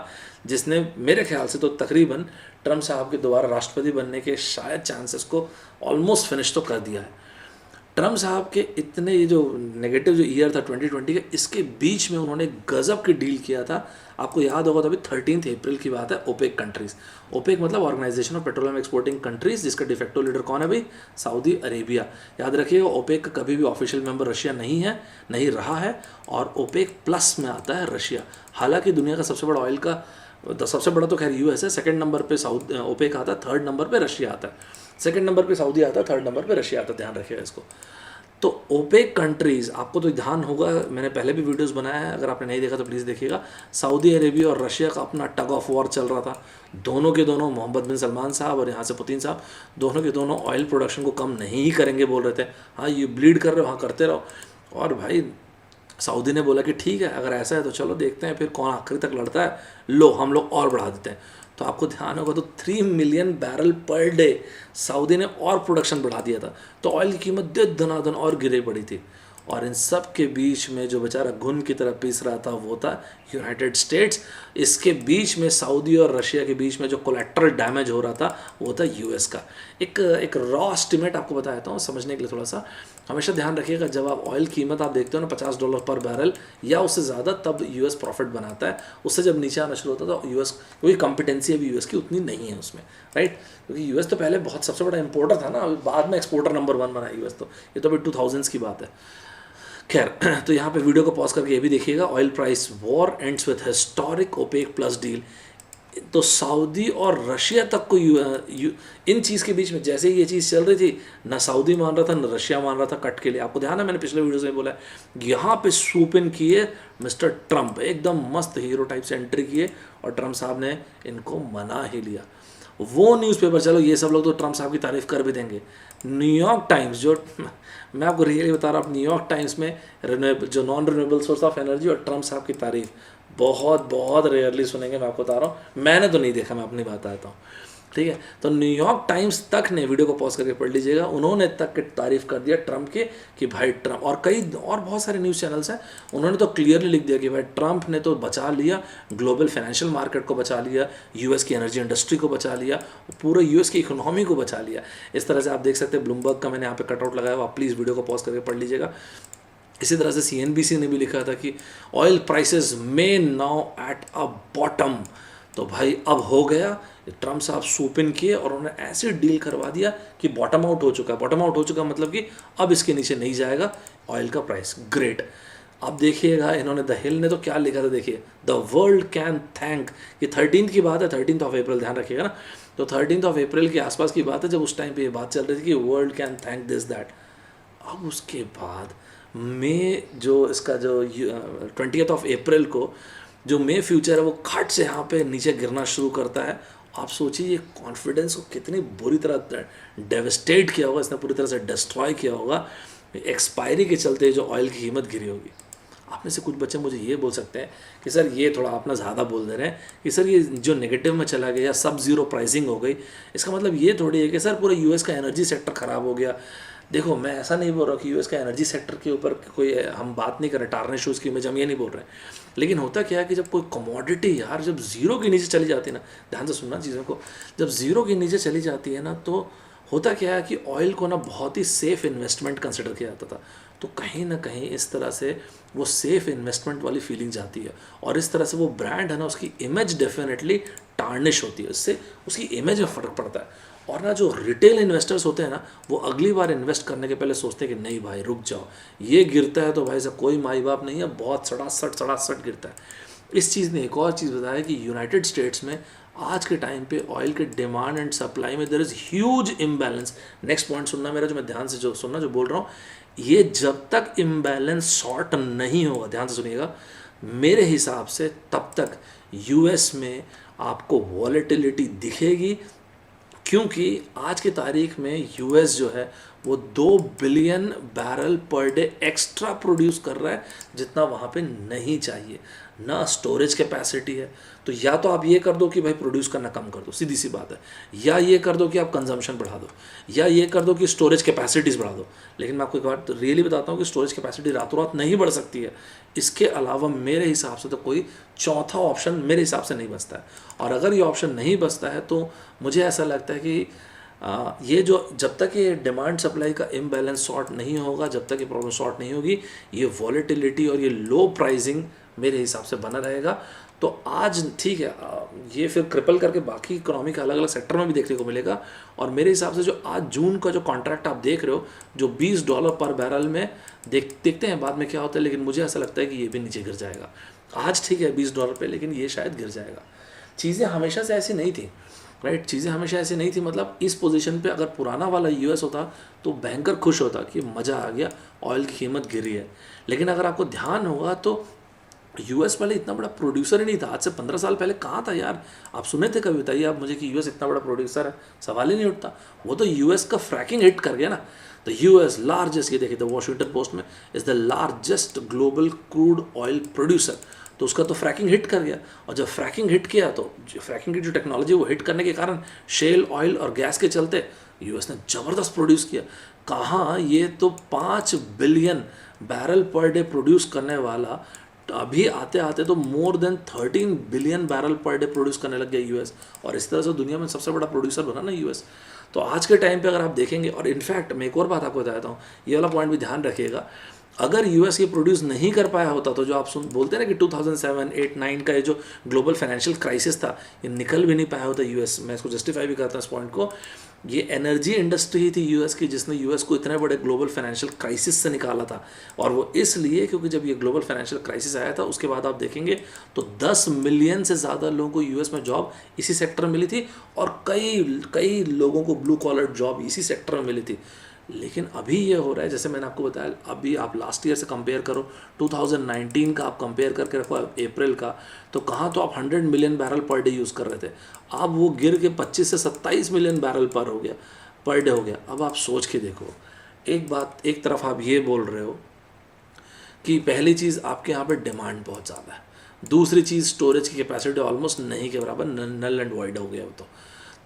जिसने मेरे ख्याल से तो तकरीबन ट्रम्प साहब के दोबारा राष्ट्रपति बनने के शायद चांसेस को ऑलमोस्ट फिनिश तो कर दिया है। ट्रम्प साहब के इतने ये जो नेगेटिव जो ईयर था 2020 का, इसके बीच में उन्होंने गजब की डील किया था। आपको याद होगा तो अभी 13 अप्रैल की बात है। ओपेक कंट्रीज़, ओपेक मतलब organisation of petroleum exporting countries, जिसका डिफेक्टो लीडर कौन है भाई? Saudi Arabia. याद रखिएगा ओपेक का कभी भी ऑफिशियल मेंबर रशिया नहीं है, नहीं रहा है, और ओपेक प्लस में आता है रशिया। हालांकि दुनिया का सबसे बड़ा ऑयल का सबसे बड़ा तो खैर यूएस है, सेकंड नंबर पे साउथ ओपेक आता है, थर्ड नंबर पे रशिया आता है, सेकंड नंबर पे सऊदी आता है, थर्ड नंबर पे रशिया आता है, ध्यान रखिएगा इसको। तो ओपेक कंट्रीज़, आपको तो ध्यान होगा, मैंने पहले भी वीडियोस बनाया है, अगर आपने नहीं देखा तो प्लीज़ देखिएगा। सऊदी अरेबिया और रशिया का अपना टग ऑफ वॉर चल रहा था। दोनों के दोनों, मोहम्मद बिन सलमान साहब और यहाँ से पुतिन साहब, दोनों के दोनों ऑयल प्रोडक्शन को कम नहीं करेंगे बोल रहे थे। हाँ, ये ब्लीड कर रहे हो, हाँ करते रहो। और भाई सऊदी ने बोला कि ठीक है, अगर ऐसा है तो चलो देखते हैं फिर कौन आखिरी तक लड़ता है, लो हम लोग और बढ़ा देते हैं। तो आपको ध्यान होगा तो 3 million barrel per day Saudi ने और प्रोडक्शन बढ़ा दिया था। तो ऑयल की कीमत दनादन और गिरे पड़ी थी। और इन सब के बीच में जो बेचारा घुन की तरह पीस रहा था वो था यूनाइटेड स्टेट्स। इसके बीच में सऊदी और रशिया के बीच में जो कोलेट्रल डैमेज हो रहा था वो था यूएस का। एक रॉ एस्टिमेट आपको बता देता हूँ समझने के लिए थोड़ा सा। हमेशा ध्यान रखिएगा, जब आप ऑयल कीमत आप देखते हो ना $50 पर बैरल या उससे ज़्यादा, तब यूएस प्रॉफिट बनाता है। उससे जब नीचे आना शुरू होता है तो यूएस, क्योंकि कॉम्पिटेंसी अभी यूएस की उतनी नहीं है उसमें, राइट? क्योंकि यूएस तो पहले बहुत सबसे बड़ा इंपोर्टर था ना, बाद में एक्सपोर्टर नंबर 1 बना यूएस। तो ये तो अभी 2000s की बात है। खैर, तो यहाँ पे वीडियो को पॉज करके ये भी देखिएगा। Oil price war ends with historic OPEC plus deal. तो सऊदी और रशिया तक को इन चीज़ के बीच में, जैसे ही ये चीज़ चल रही थी, ना सऊदी मान रहा था ना रशिया मान रहा था कट के लिए। आपको ध्यान है, मैंने पिछले वीडियोस में बोला है, यहाँ पे सूप इन किए मिस्टर ट्रम्प, एकदम मस्त हीरो टाइप से एंट्री किए और ट्रम्प साहब ने इनको मना ही लिया। वो न्यूज़पेपर, चलो ये सब लोग तो ट्रम्प साहब की तारीफ़ कर भी देंगे। न्यूयॉर्क टाइम्स, जो मैं आपको रियली बता रहा हूँ, न्यूयॉर्क टाइम्स में जो non renewable source of energy और ट्रम्प साहब की तारीफ़ बहुत बहुत रेयरली सुनेंगे। मैं आपको बता रहा हूँ, मैंने तो नहीं देखा, मैं अपनी बात आता हूँ, ठीक है? तो न्यूयॉर्क टाइम्स तक ने, वीडियो को पॉज करके पढ़ लीजिएगा, उन्होंने तक की तारीफ़ कर दिया ट्रम्प के कि भाई ट्रम्प, और कई और बहुत सारे न्यूज़ चैनल्स हैं, उन्होंने तो क्लियरली लिख दिया कि भाई ट्रम्प ने तो बचा लिया ग्लोबल फाइनेंशियल मार्केट को, बचा लिया यूएस की एनर्जी इंडस्ट्री को, बचा लिया पूरे यूएस की इकोनॉमी को, बचा लिया। इस तरह से आप देख सकते हैं, ब्लूमबर्ग का मैंने यहाँ पे कटआउट लगाया हुआ, आप प्लीज़ वीडियो को पॉज करके पढ़ लीजिएगा। इसी तरह से CNBC ने भी लिखा था कि oil prices may now at a bottom. तो भाई अब हो गया, ट्रम्प साहब सूप इन किए और उन्होंने ऐसे डील करवा दिया कि बॉटम आउट हो चुका है। बॉटम आउट हो चुका मतलब कि अब इसके नीचे नहीं जाएगा ऑयल का प्राइस। ग्रेट। अब देखिएगा, इन्होंने द हिल ने तो क्या लिखा था, देखिए, द वर्ल्ड कैन थैंक, ये 13 की बात है, 13 अप्रैल, ध्यान रखिएगा ना। तो 13 अप्रैल के आसपास की बात है, जब उस टाइम पे ये बात चल रही थी कि world can thank this that. अब उसके बाद मई, जो इसका जो 20 अप्रैल को जो मे फ्यूचर है वो खट से यहाँ पे नीचे गिरना शुरू करता है। आप सोचिए ये कॉन्फिडेंस को कितनी बुरी तरह डेवस्टेट किया होगा, इसने पूरी तरह से डिस्ट्रॉय किया होगा। एक्सपायरी के चलते जो ऑयल की कीमत गिरी होगी। आप में से कुछ बच्चे मुझे ये बोल सकते हैं कि सर ये थोड़ा अपना ज़्यादा बोल दे रहे हैं कि सर ये जो नेगेटिव में चला गया, सब ज़ीरो प्राइसिंग हो गई, इसका मतलब ये थोड़ी है कि सर पूरा यूएस का एनर्जी सेक्टर ख़राब हो गया। देखो, मैं ऐसा नहीं बोल रहा कि यूएस का एनर्जी सेक्टर के ऊपर कोई हम बात नहीं कर रहे, टार्निश उसकी इमेज, हम ये नहीं बोल रहे हैं। लेकिन होता क्या है कि जब कोई कमोडिटी यार जब ज़ीरो के नीचे चली जाती है ना, ध्यान से सुनना चीज़ों को, जब ज़ीरो के नीचे चली जाती है ना, तो होता क्या है कि ऑयल को ना बहुत ही सेफ़ इन्वेस्टमेंट कंसिडर किया जाता था। तो कहीं ना कहीं इस तरह से वो सेफ़ इन्वेस्टमेंट वाली फीलिंग जाती है, और इस तरह से वो ब्रांड है ना, उसकी इमेज डेफिनेटली टार्निश होती है, इससे उसकी इमेज में फ़र्क पड़ता है। और ना जो रिटेल इन्वेस्टर्स होते हैं ना, वो अगली बार इन्वेस्ट करने के पहले सोचते हैं कि नहीं भाई रुक जाओ, ये गिरता है तो भाई साहब कोई माई बाप नहीं है, बहुत सड़ासट गिरता है। इस चीज़ ने एक और चीज़ बताया कि यूनाइटेड स्टेट्स में आज के टाइम पे ऑयल के डिमांड एंड सप्लाई में there is huge imbalance. Next point सुनना मेरा, जो मैं ध्यान से जो सुनना जो बोल रहा हूँ, ये जब तक इम्बैलेंस सॉर्ट नहीं होगा, ध्यान से सुनिएगा, मेरे हिसाब से तब तक यूएस में आपको वॉलेटिलिटी दिखेगी। क्योंकि आज की तारीख में यूएस जो है वो 2 billion barrel per day extra produce कर रहा है, जितना वहाँ पे नहीं चाहिए। ना स्टोरेज कैपेसिटी है। तो या तो आप ये कर दो कि भाई प्रोड्यूस करना कम कर दो, सीधी सी बात है, या ये कर दो कि आप कंजम्पशन बढ़ा दो, या ये कर दो कि स्टोरेज कैपेसिटीज़ बढ़ा दो। लेकिन मैं आपको एक बार रियली बताता हूँ कि स्टोरेज कैपेसिटी रातों रात नहीं बढ़ सकती है। इसके अलावा मेरे हिसाब से तो कोई चौथा ऑप्शन मेरे हिसाब से नहीं बचता है। और अगर ये ऑप्शन नहीं बचता है तो मुझे ऐसा लगता है कि ये जो जब तक ये डिमांड सप्लाई का इम्बैलेंस सॉर्ट नहीं होगा, जब तक ये प्रॉब्लम सॉर्ट नहीं होगी, ये वॉलेटिलिटी और ये लो प्राइसिंग मेरे हिसाब से बना रहेगा। तो आज ठीक है, ये फिर क्रिपल करके बाकी इकोनॉमी के अलग अलग सेक्टर में भी देखने को मिलेगा। और मेरे हिसाब से जो आज जून का जो कॉन्ट्रैक्ट आप देख रहे हो, जो $20 पर बैरल में देखते हैं बाद में क्या होता है, लेकिन मुझे ऐसा लगता है कि ये भी नीचे गिर जाएगा। आज ठीक है $20 पे, लेकिन ये शायद गिर जाएगा। चीज़ें हमेशा से ऐसी नहीं थी, राइट। चीज़ें हमेशा ऐसी नहीं थी, मतलब इस पोजीशन पे अगर पुराना वाला यूएस होता तो बैंकर खुश होता कि मज़ा आ गया, ऑयल की कीमत गिरी है। लेकिन अगर आपको ध्यान होगा तो यूएस पहले इतना बड़ा प्रोड्यूसर ही नहीं था। आज से 15 साल पहले कहाँ था यार? आप सुने थे कभी? बताइए आप मुझे कि यूएस इतना बड़ा प्रोड्यूसर है, सवाल ही नहीं उठता। वो तो यूएस का फ्रैकिंग हिट कर गया ना। द यूएस लार्जेस्ट, ये देखिए द वॉशिंगटन पोस्ट में, is the largest global crude oil producer. तो उसका तो फ्रैकिंग हिट कर गया। और जब फ्रैकिंग हिट किया तो फ्रैकिंग की जो टेक्नोलॉजी वो हिट करने के कारण शेल ऑयल और गैस के चलते यूएस ने ज़बरदस्त प्रोड्यूस किया। कहाँ, ये तो 5 billion barrel per day produce करने वाला अभी आते आते तो more than 13 billion barrel per day produce करने लग गया यूएस। और इस तरह से दुनिया में सबसे बड़ा प्रोड्यूसर बना ना यूएस। तो आज के टाइम पे अगर आप देखेंगे, और इनफैक्ट मैं एक और बात आपको बताता हूँ, ये वाला पॉइंट भी ध्यान रखिएगा, अगर यूएस ये प्रोड्यूस नहीं कर पाया होता तो जो आप बोलते हैं ना कि 2007, 8, 9 का ये जो ग्लोबल फाइनेंशियल क्राइसिस था, ये निकल भी नहीं पाया होता यूएस। मैं इसको जस्टिफाई भी करता हूँ इस पॉइंट को। ये एनर्जी इंडस्ट्री ही थी यूएस की जिसने यूएस को इतने बड़े ग्लोबल फाइनेंशियल क्राइसिस से निकाला था। और वो इसलिए क्योंकि जब ये ग्लोबल फाइनेंशियल क्राइसिस आया था उसके बाद आप देखेंगे तो 10 मिलियन से ज़्यादा लोगों को यूएस में जॉब इसी सेक्टर में मिली थी, और कई लोगों को ब्लू कॉलर जॉब इसी सेक्टर में मिली थी। लेकिन अभी ये हो रहा है, जैसे मैंने आपको बताया, अभी आप लास्ट ईयर से कंपेयर करो, 2019 का आप कंपेयर करके रखो अप्रैल का, तो कहाँ तो आप 100 million barrel per day use कर रहे थे। अब वो गिर के 25 से 27 मिलियन बैरल पर डे हो गया। अब आप सोच के देखो, एक बात, एक तरफ आप ये बोल रहे हो कि पहली चीज़ आपके यहाँ पे डिमांड बहुत ज़्यादा है, दूसरी चीज़ स्टोरेज की कैपेसिटी ऑलमोस्ट नहीं के बराबर, नल एंड वाइड हो गया वो तो,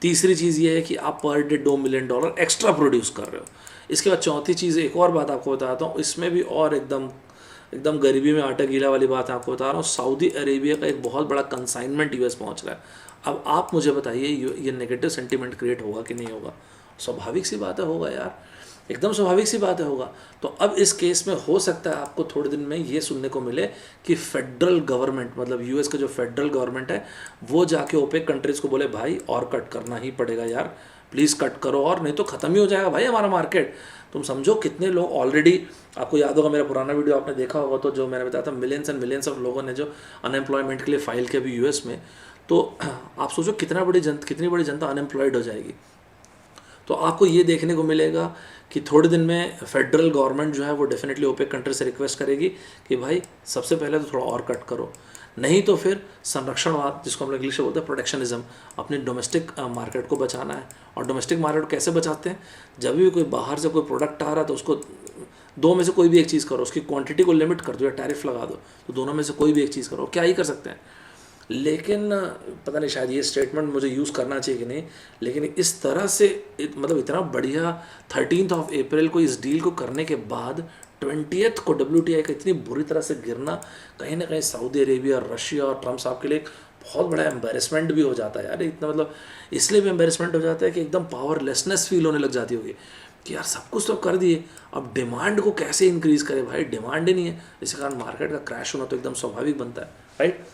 तीसरी चीज़ ये है कि आप per day $2 million extra produce कर रहे हो। इसके बाद चौथी चीज़, एक और बात आपको बताता हूँ, इसमें भी और एकदम गरीबी में आटा गीला वाली बात आपको बता रहा हूँ। सऊदी अरेबिया का एक बहुत बड़ा कंसाइनमेंट यूएस पहुँच रहा है। अब आप मुझे बताइए ये नेगेटिव सेंटीमेंट क्रिएट होगा कि नहीं होगा? स्वाभाविक सी बात है होगा यार, एकदम स्वाभाविक सी बात है होगा। तो अब इस केस में हो सकता है आपको थोड़े दिन में ये सुनने को मिले कि फेडरल गवर्नमेंट, मतलब यूएस का जो फेडरल गवर्नमेंट है, वो जाके ओपेक कंट्रीज़ को बोले भाई और कट करना ही पड़ेगा यार, प्लीज़ कट करो, और नहीं तो ख़त्म ही हो जाएगा भाई हमारा मार्केट। तुम समझो कितने लोग ऑलरेडी, आपको याद होगा मेरा पुराना वीडियो आपने देखा होगा, तो जो मैंने बताया था मिलियंस एंड मिलियंस ऑफ लोगों ने जो अनएम्प्लॉयमेंट के लिए फाइल किया अभी यूएस में। तो आप सोचो कितनी बड़ी जनता अनएम्प्लॉयड हो जाएगी। तो आपको ये देखने को मिलेगा कि थोड़े दिन में फेडरल गवर्नमेंट जो है वो डेफिनेटली ओपेक कंट्री से रिक्वेस्ट करेगी कि भाई सबसे पहले तो थोड़ा और कट करो, नहीं तो फिर संरक्षणवाद, जिसको हम लोग इंग्लिश में बोलते हैं प्रोटेक्शनिज्म, अपनी डोमेस्टिक मार्केट को बचाना है। और डोमेस्टिक मार्केट को कैसे बचाते हैं? जब भी कोई बाहर से कोई प्रोडक्ट आ रहा है तो उसको दो में से कोई भी एक चीज़ करो, उसकी क्वांटिटी को लिमिट कर दो या टैरिफ लगा दो, तो दोनों में से कोई भी एक चीज़ करो, क्या ही कर सकते हैं। लेकिन पता नहीं शायद ये स्टेटमेंट मुझे यूज़ करना चाहिए कि नहीं, लेकिन इस तरह से मतलब इतना बढ़िया 13 अप्रैल को इस डील को करने के बाद 20 को WTI का इतनी बुरी तरह से गिरना कहीं ना कहीं सऊदी अरेबिया, रशिया और ट्रम्प साहब के लिए एक बहुत बड़ा एम्बेरसमेंट भी हो जाता है यार। इतना मतलब इसलिए भी एम्बेरसमेंट हो जाता है कि एकदम पावरलेसनेस फील होने लग जाती होगी कि यार सब कुछ तो कर दिए, अब डिमांड को कैसे इंक्रीज़ करे भाई, डिमांड ही नहीं है। इसी कारण मार्केट का क्रैश होना तो एकदम स्वाभाविक बनता है, राइट।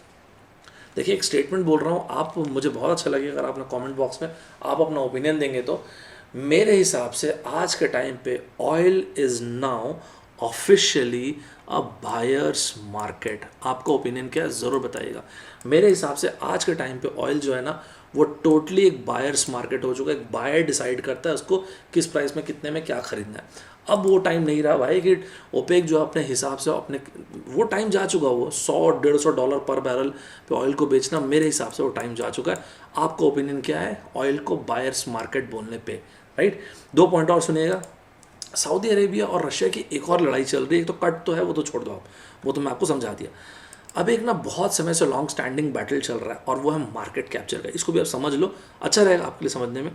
देखिए एक स्टेटमेंट बोल रहा हूँ, आप मुझे बहुत अच्छा लगेगा अगर आपने कमेंट बॉक्स में आप अपना ओपिनियन देंगे। तो मेरे हिसाब से आज के टाइम पे oil is now officially a buyers market. आपका ओपिनियन क्या है ज़रूर बताइएगा। मेरे हिसाब से आज के टाइम पे ऑयल जो है ना वो टोटली एक बायर्स मार्केट हो चुका है। एक बायर डिसाइड करता है उसको किस प्राइस में कितने में क्या खरीदना है। अब वो टाइम नहीं रहा भाई कि ओपेक जो अपने हिसाब से अपने, वो टाइम जा चुका, वो $100-150 पर बैरल पे ऑयल को बेचना, मेरे हिसाब से वो टाइम जा चुका है। आपका ओपिनियन क्या है ऑयल को बायर्स मार्केट बोलने पे, राइट। 2 पॉइंट और सुनिएगा। सऊदी अरेबिया और रशिया की एक और लड़ाई चल रही है। एक तो कट तो है, वो तो छोड़ दो आप, वो तो मैं आपको समझा दिया। अब एक ना बहुत समय से लॉन्ग स्टैंडिंग बैटल चल रहा है और वो है मार्केट कैप्चर का। इसको भी आप समझ लो, अच्छा रहेगा आपके लिए समझने में।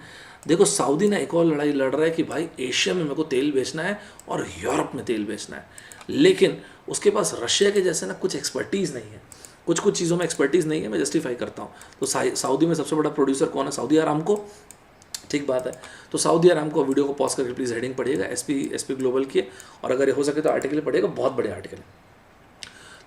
देखो सऊदी ने एक और लड़ाई लड़ रहा है कि भाई एशिया में मेरे को तेल बेचना है और यूरोप में तेल बेचना है, लेकिन उसके पास रशिया के जैसे ना कुछ एक्सपर्टीज़ नहीं है, कुछ कुछ चीज़ों में एक्सपर्टीज़ नहीं है। मैं जस्टिफाई करता हूँ। तो सऊदी में सबसे बड़ा प्रोड्यूसर कौन है? Saudi Aramco. ठीक बात है। तो सऊदी अरामको, वीडियो को पॉज करके प्लीज़ हेडिंग पढ़िएगा, एसपी ग्लोबल की, और अगर ये हो सके तो आर्टिकल पढ़िएगा, बहुत बढ़िया आर्टिकल है।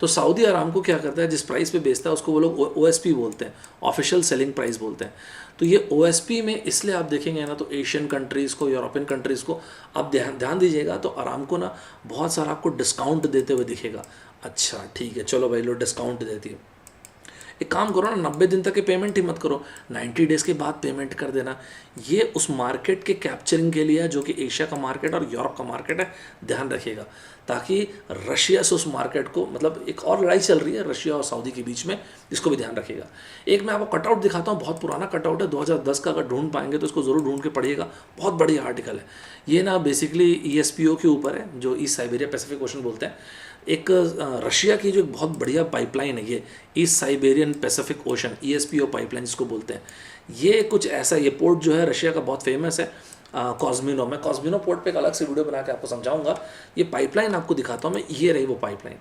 तो सऊदी अरामको क्या करता है, जिस प्राइस पे बेचता है उसको वो लोग ओएसपी बोलते हैं, ऑफिशियल सेलिंग प्राइस बोलते हैं। तो ये ओएसपी में इसलिए आप देखेंगे ना, तो एशियन कंट्रीज़ को, यूरोपियन कंट्रीज़ को आप ध्यान दीजिएगा, तो अरामको ना बहुत सारा आपको डिस्काउंट देते हुए दिखेगा। अच्छा ठीक है, चलो भाई लो डिस्काउंट देती है। एक काम करो ना, 90 दिन तक की पेमेंट ही मत करो, 90 डेज़ के बाद पेमेंट कर देना। ये उस मार्केट के कैप्चरिंग के लिए है जो कि एशिया का मार्केट और यूरोप का मार्केट है, ध्यान रखिएगा। ताकि रशिया से उस मार्केट को, मतलब एक और लड़ाई चल रही है रशिया और सऊदी के बीच में, इसको भी ध्यान रखिएगा। एक मैं आपको कटआउट दिखाता हूँ, बहुत पुराना कटआउट है 2010 का, अगर ढूंढ पाएंगे तो इसको ज़रूर ढूंढ के पढ़िएगा, बहुत बढ़िया आर्टिकल है। ये ना बेसिकली ईएसपीओ के ऊपर है, जो ईस्ट साइबेरिया पैसिफिक ओशन बोलते हैं। एक रशिया की जो एक बहुत बढ़िया पाइपलाइन है, ये East Siberian Pacific Ocean, ESPO pipeline जिसको बोलते हैं। ये कुछ ऐसा, ये पोर्ट जो है रशिया का बहुत फेमस है, कॉस्मिनो। मैं कॉस्मिनो पोर्ट पे एक अलग से वीडियो बना के आपको समझाऊंगा। ये पाइपलाइन आपको दिखाता हूँ मैं, ये रही वो पाइपलाइन।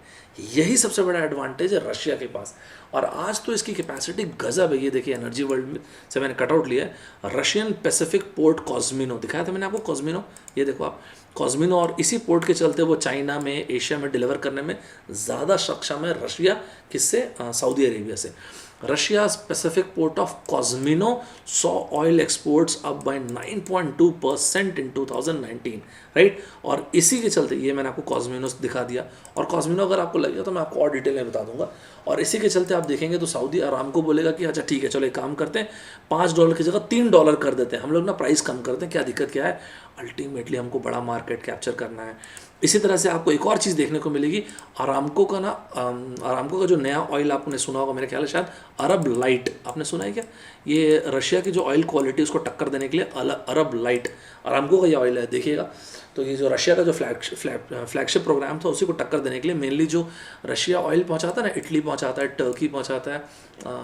यही सबसे बड़ा एडवांटेज है रशिया के पास, और आज तो इसकी कैपेसिटी गजब है। ये देखिए एनर्जी वर्ल्ड से मैंने कटआउट लिया है, रशियन पैसिफिक पोर्ट कॉस्मिनो, दिखाया था मैंने आपको कॉस्मिनो, ये देखो आप कॉस्मिनो। और इसी पोर्ट के चलते वो चाइना में, एशिया में डिलीवर करने में ज़्यादा सक्षम है रशिया, किससे? सऊदी अरेबिया से। Russia's Pacific port of Cosmino saw oil exports up by 9.2% in 2019, right. और इसी के चलते, ये मैंने आपको कॉस्मिनो दिखा दिया, और कॉस्मिनो अगर आपको लगेगा तो मैं आपको और डिटेल में बता दूंगा। और इसी के चलते आप देखेंगे तो सऊदी अरामको बोलेगा कि अच्छा ठीक है चलो एक काम करते हैं, $5 की जगह $3 कर देते हैं, हम लोग ना प्राइस कम करते हैं, क्या दिक्कत क्या है? अल्टीमेटली हमको बड़ा मार्केट कैप्चर करना है। इसी तरह से आपको एक और चीज़ देखने को मिलेगी, अरामको का ना, अरामको का जो नया ऑयल आपने सुना होगा मेरे ख्याल है शायद अरब लाइट, आपने सुना है क्या? ये रशिया की जो ऑयल क्वालिटी उसको टक्कर देने के लिए अरब लाइट अरामको का ये ऑयल है, देखिएगा। तो ये जो रशिया का जो फ्लैगशिप प्रोग्राम था उसी को टक्कर देने के लिए मेनली जो रशिया ऑयल पहुंचाता है ना, इटली पहुंचाता है, टर्की पहुंचाता है,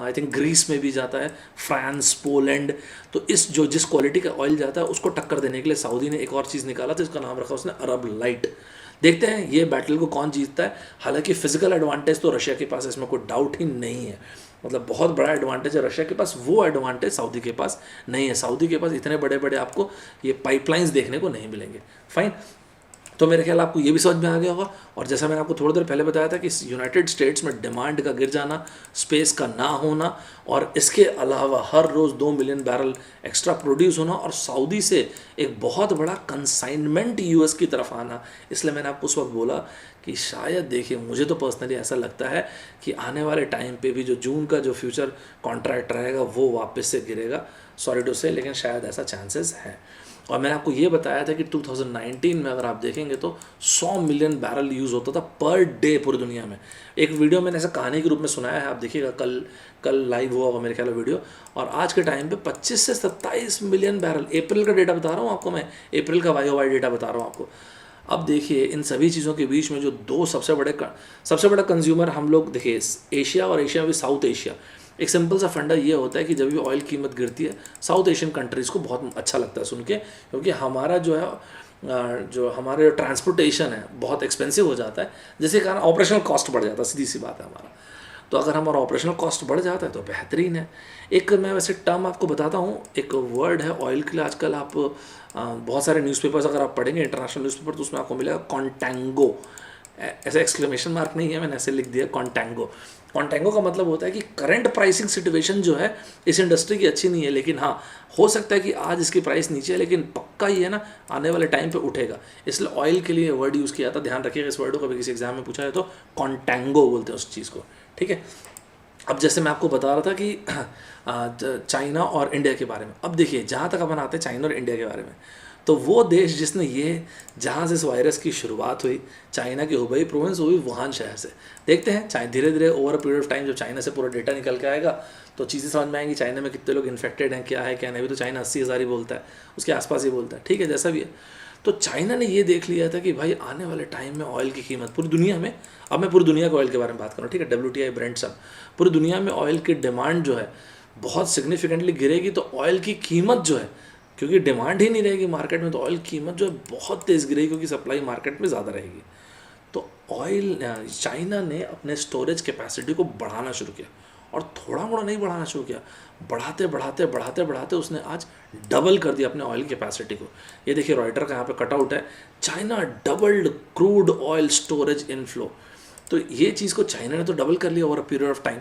आई थिंक ग्रीस में भी जाता है, फ्रांस, पोलैंड। तो जिस क्वालिटी का ऑयल जाता है उसको टक्कर देने के लिए सऊदी ने एक और चीज़ निकाला था, इसका नाम रखा उसने अरब लाइट। देखते हैं ये बैटल को कौन जीतता है। हालांकि फिजिकल एडवांटेज तो रशिया के पास है, इसमें कोई डाउट ही नहीं है, मतलब बहुत बड़ा एडवांटेज है रशिया के पास, वो एडवांटेज सऊदी के पास नहीं है। सऊदी के पास इतने बड़े बड़े आपको ये पाइपलाइंस देखने को नहीं मिलेंगे। फाइन, तो मेरे ख्याल आपको ये भी समझ में आ गया होगा। और जैसा मैंने आपको थोड़ी देर पहले बताया था कि यूनाइटेड स्टेट्स में डिमांड का गिर जाना, स्पेस का ना होना, और इसके अलावा हर रोज़ 2 मिलियन बैरल एक्स्ट्रा प्रोड्यूस होना, और सऊदी से एक बहुत बड़ा कंसाइनमेंट यूएस की तरफ आना, इसलिए मैंने आपको उस वक्त बोला कि शायद देखिए, मुझे तो पर्सनली ऐसा लगता है कि आने वाले टाइम पे भी जो जून का जो फ्यूचर कॉन्ट्रैक्ट रहेगा वो वापस से गिरेगा, सॉरी टू से, लेकिन शायद ऐसा चांसेस है। और मैंने आपको ये बताया था कि 2019 में अगर आप देखेंगे तो 100 मिलियन बैरल यूज़ होता था पर डे पूरी दुनिया में। एक वीडियो मैंने ऐसा कहानी के रूप में सुनाया है, आप देखिएगा, कल लाइव हुआ होगा मेरे ख्याल वीडियो। और आज के टाइम पे 25 से 27 मिलियन बैरल, अप्रैल का डेटा बता रहा हूँ आपको मैं, अप्रैल का YOY डेटा बता रहा हूँ आपको। अब देखिए इन सभी चीज़ों के बीच में जो दो सबसे बड़ा कंज्यूमर हम लोग, देखिए एशिया और एशिया में साउथ एशिया, एक सिंपल सा फंडा ये होता है कि जब भी ऑयल कीमत गिरती है साउथ एशियन कंट्रीज़ को बहुत अच्छा लगता है सुन के, क्योंकि हमारा जो है जो हमारे ट्रांसपोर्टेशन है बहुत एक्सपेंसिव हो जाता है, जिसके कारण ऑपरेशनल कॉस्ट बढ़ जाता है, सीधी सी बात है हमारा। तो अगर हमारा ऑपरेशनल कॉस्ट बढ़ जाता है तो बेहतरीन है। एक मैं वैसे टर्म आपको बताता हूँ, एक वर्ड है ऑयल के लिए आजकल, आप बहुत सारे न्यूज़पेपर्स अगर आप पढ़ेंगे, इंटरनेशनल न्यूज़पेपर, तो उसमें आपको मिलेगा कॉन्टैंगो, ऐसा एक्सक्लेमेशन मार्क नहीं है, मैंने ऐसे लिख दिया कॉन्टैंगो। कॉन्टैंगो का मतलब होता है कि करंट प्राइसिंग सिचुएशन जो है इस इंडस्ट्री की अच्छी नहीं है, लेकिन हाँ हो सकता है कि आज इसकी प्राइस नीचे है, लेकिन पक्का ही है ना आने वाले टाइम पे उठेगा, इसलिए ऑयल के लिए वर्ड यूज़ किया था। ध्यान रखिएगा इस वर्ड को, कभी किसी एग्जाम में पूछा है तो कॉन्टैंगो बोलते हैं उस चीज़ को, ठीक है। अब जैसे मैं आपको बता रहा था कि चाइना और इंडिया के बारे में, अब देखिए जहाँ तक अपन आते हैं चाइना और इंडिया के बारे में, तो वो देश जिसने ये, जहाँ से इस वायरस की शुरुआत हुई, चाइना की हुबई प्रोविंस हुई, वुहान शहर से। देखते हैं धीरे धीरे over a period of time जब चाइना से पूरा डेटा निकल के आएगा तो चीज़ें समझ में आएंगी, चाइना में कितने लोग इन्फेक्टेड हैं, क्या है क्या नहीं। अभी तो चाइना 80,000 ही बोलता है, उसके आसपास ही बोलता है, ठीक है, जैसा भी है। तो चाइना ने ये देख लिया था कि भाई आने वाले टाइम में ऑयल की कीमत पूरी दुनिया में, अब मैं पूरी दुनिया के ऑयल के बारे में बात कर रहा हूँ, ठीक है, WTI ब्रेंट सब, पूरी दुनिया में ऑयल की डिमांड जो है बहुत सिग्निफिकेंटली गिरेगी, तो ऑयल की कीमत जो है, क्योंकि डिमांड ही नहीं रहेगी मार्केट में, तो ऑयल की कीमत जो है बहुत तेज़ गिरेगी, क्योंकि सप्लाई मार्केट में ज़्यादा रहेगी। तो ऑयल चाइना ने अपने स्टोरेज कैपेसिटी को बढ़ाना शुरू किया, और थोड़ा मोड़ा नहीं बढ़ाना शुरू किया, बढ़ाते बढ़ाते बढ़ाते बढ़ाते उसने आज डबल कर दिया अपने ऑयल कैपेसिटी को। ये देखिए रॉयटर का यहाँ पे कटआउट है, China doubled crude oil storage inflow. तो ये चीज़ को चाइना ने तो डबल कर लिया over a period of time.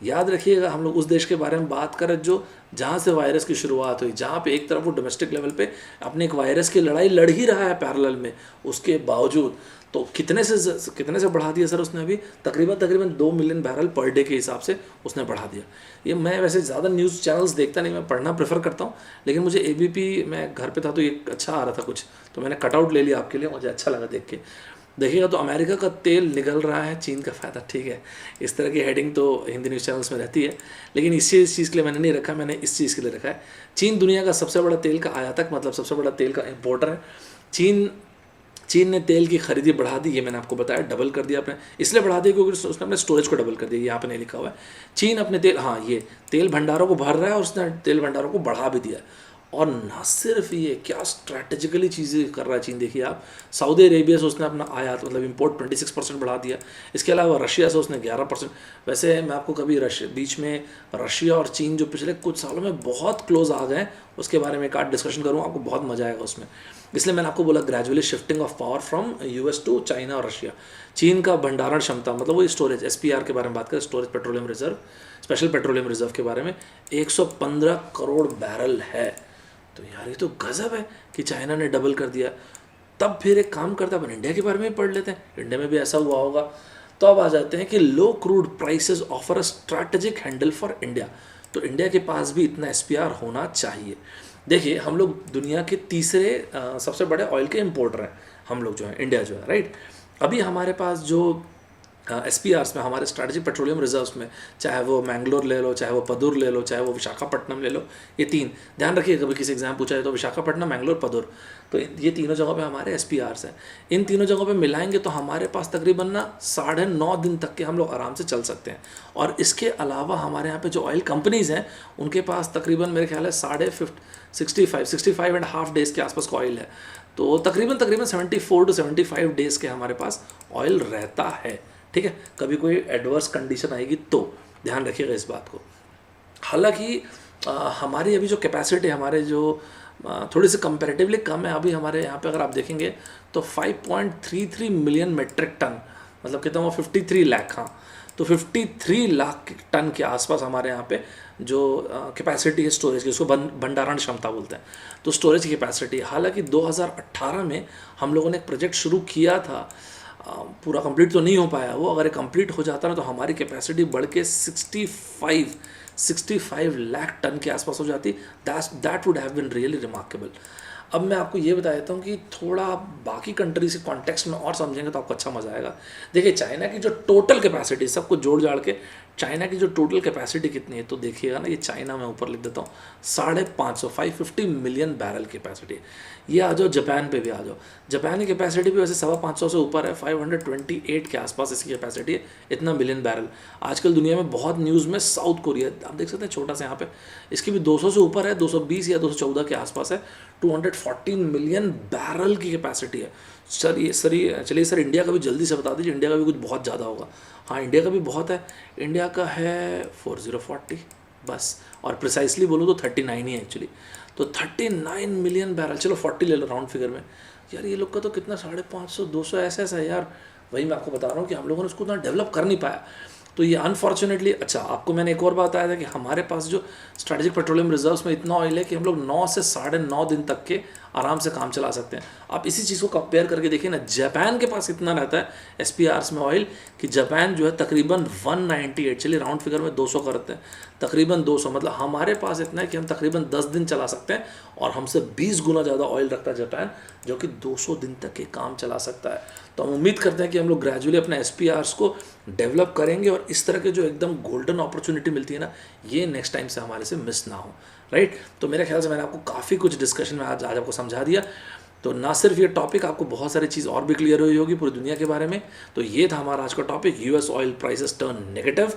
याद रखिएगा हम लोग उस देश के बारे में बात करें जो जहाँ से वायरस की शुरुआत हुई, जहाँ पे एक तरफ वो डोमेस्टिक लेवल पे अपने एक वायरस की लड़ाई लड़ ही रहा है पैरेलल में, उसके बावजूद तो कितने से बढ़ा दिया सर उसने अभी, तकरीबन 2 मिलियन बैरल पर डे के हिसाब से उसने बढ़ा दिया। ये मैं वैसे ज़्यादा न्यूज़ चैनल्स देखता नहीं, मैं पढ़ना प्रेफर करता हूँ, लेकिन मुझे ABP, मैं घर पे था तो ये अच्छा आ रहा था कुछ, तो मैंने कटआउट ले लिया आपके लिए, मुझे अच्छा लगा देख के। देखिएगा तो अमेरिका का तेल निगल रहा है, चीन का फ़ायदा, ठीक है, इस तरह की हेडिंग तो हिंदी न्यूज़ चैनल्स में रहती है, लेकिन इस चीज़ के लिए मैंने नहीं रखा, मैंने इस चीज़ के लिए रखा है। चीन दुनिया का सबसे बड़ा तेल का आयातक, मतलब सबसे बड़ा तेल का इम्पोर्टर है। चीन ने तेल की खरीदी बढ़ा दी, ये मैंने आपको बताया, डबल कर दिया अपने, इसलिए बढ़ा दिया क्योंकि उसने अपने स्टोरेज को डबल कर दिया, यहाँ पे नहीं लिखा हुआ है। चीन अपने तेल, हाँ ये तेल भंडारों को भर रहा है और उसने तेल भंडारों को बढ़ा भी दिया। और ना सिर्फ ये, क्या स्ट्रैटेजिकली चीज़ें कर रहा है चीन, देखिए आप, सऊदी अरेबिया से उसने अपना आयात मतलब इंपोर्ट 26% बढ़ा दिया। इसके अलावा रशिया से उसने 11%। वैसे मैं आपको कभी बीच में रशिया और चीन जो पिछले कुछ सालों में बहुत क्लोज आ गए, उसके बारे में एक आध डिस्कशन करूँ, आपको बहुत मजा आएगा उसमें। इसलिए मैंने आपको बोला gradually shifting of power from US to China और रशिया। चीन का भंडारण क्षमता, मतलब वो स्टोरेज, SPR के बारे में बात करें, storage petroleum reserve, special petroleum reserve के बारे में 115 करोड़ बैरल है। तो यार ये तो गजब है कि चाइना ने डबल कर दिया। तब फिर एक काम करता है, अपन इंडिया के बारे में भी पढ़ लेते हैं, इंडिया में भी ऐसा हुआ होगा। तो अब आ जाते हैं कि low crude prices offer a strategic handle for India. तो इंडिया के पास भी इतना SPR होना चाहिए। देखिए हम लोग दुनिया के तीसरे सबसे बड़े ऑयल के इम्पोर्टर हैं, हम लोग जो है, इंडिया जो है, राइट। अभी हमारे पास जो SPRs में, हमारे स्ट्रैटेजिक पेट्रोलियम रिजर्व्स में, चाहे वो मैंगलोर ले लो, चाहे वो पदुर ले लो, चाहे वो विशाखापट्टनम ले लो, ये तीन, ध्यान रखिए कभी किसी एग्जाम पूछा है तो विशाखापट्टनम, मैंगलोर, पदुर, तो ये तीनों जगहों पे हमारे SPRs हैं। इन तीनों जगहों पे मिलाएंगे तो हमारे पास तकरीबन ना 9.5 दिन तक के हम लोग आराम से चल सकते हैं। और इसके अलावा हमारे यहाँ पे जो ऑयल कंपनीज़ हैं उनके पास तकरीबन मेरे ख्याल है 65.5 डेज़ के आसपास का ऑयल है। तो तकरीबन 74 to 75 डेज़ के हमारे पास ऑयल रहता है, ठीक है। कभी कोई एडवर्स कंडीशन आएगी तो ध्यान रखिएगा इस बात को। हालांकि हमारी अभी जो कैपेसिटी, हमारे जो थोड़ी सी कंपैरेटिवली कम है अभी हमारे यहाँ पे, अगर आप देखेंगे तो 5.33 मिलियन मेट्रिक टन, मतलब कितना हुआ, 53 लाख, हाँ, तो 53 लाख टन के आसपास हमारे यहाँ पे जो कैपेसिटी है स्टोरेज की, उसको भंडारण क्षमता बोलते हैं, तो स्टोरेज की कैपेसिटी। हालांकि 2018 में हम लोगों ने एक प्रोजेक्ट शुरू किया था, पूरा कंप्लीट तो नहीं हो पाया वो, अगर कंप्लीट हो जाता ना तो हमारी कैपेसिटी बढ़ के 65 लाख टन के आसपास हो जाती। That would have been really remarkable. अब मैं आपको ये बता देता हूँ कि थोड़ा बाकी कंट्री से कॉन्टेक्स्ट में और समझेंगे तो आपको अच्छा मजा आएगा। देखिए चाइना की जो टोटल कैपेसिटी, सब कुछ जोड़ जाड़ के चाइना की जो टोटल कैपेसिटी कितनी है, तो देखिएगा ना, ये चाइना में ऊपर लिख देता हूँ, 550 मिलियन बैरल कैपेसिटी। ये आ जाओ जापान पे भी आ जाओ, जापान की कैपेसिटी भी वैसे 550 से ऊपर है, 528 के आसपास इसकी कैपेसिटी है, इतना मिलियन बैरल। आजकल दुनिया में बहुत न्यूज़ में साउथ कोरिया, आप देख सकते हैं छोटा सा यहाँ पे, इसकी भी 200 से ऊपर है, 220 या 214 के आसपास है, 214 मिलियन बैरल की कैपेसिटी है। चलिए सर इंडिया का भी जल्दी से बता दीजिए, इंडिया का भी कुछ बहुत ज़्यादा होगा। हाँ इंडिया का भी बहुत है, इंडिया का है 4040 बस, और प्रिसाइसली बोलो तो 39 ही है एक्चुअली, तो 39 मिलियन बैरल, चलो 40 ले लो राउंड फिगर में। यार ये लोग का तो कितना 550 200 ऐसा है यार, वही मैं आपको बता रहा हूँ कि हम लोगों ने उसको उतना डेवलप कर नहीं पाया। तो ये अनफॉर्चुनेटली, अच्छा आपको मैंने एक और बात बताया था कि हमारे पास जो स्ट्रैटेजिक पेट्रोलियम रिजर्व्स में इतना ऑयल है कि हम लोग 9 से 9.5 दिन तक के आराम से काम चला सकते हैं। आप इसी चीज़ को कंपेयर करके देखिए ना, जापान के पास इतना रहता है SPRs में ऑयल कि जापान जो है तकरीबन 198, चलिए राउंड फिगर में 200 करते हैं, तकरीबन 200, मतलब हमारे पास इतना है कि हम तकरीबन 10 दिन चला सकते हैं, और हमसे 20 गुना ज़्यादा ऑयल रखता है जापान, जो कि 200 दिन तक के काम चला सकता है। तो हम उम्मीद करते हैं कि हम लोग ग्रेजुअली अपने SPRs को डेवलप करेंगे, और इस तरह के जो एकदम गोल्डन अपॉर्चुनिटी मिलती है ना, ये नेक्स्ट टाइम से हमारे से मिस ना हो, राइट। तो मेरे ख्याल से मैंने आपको काफ़ी कुछ डिस्कशन में आज आपको समझा दिया। तो ना सिर्फ ये टॉपिक, आपको बहुत सारी चीज़ और भी क्लियर हुई होगी पूरी दुनिया के बारे में। तो ये था हमारा आज का topic, US oil prices turn negative.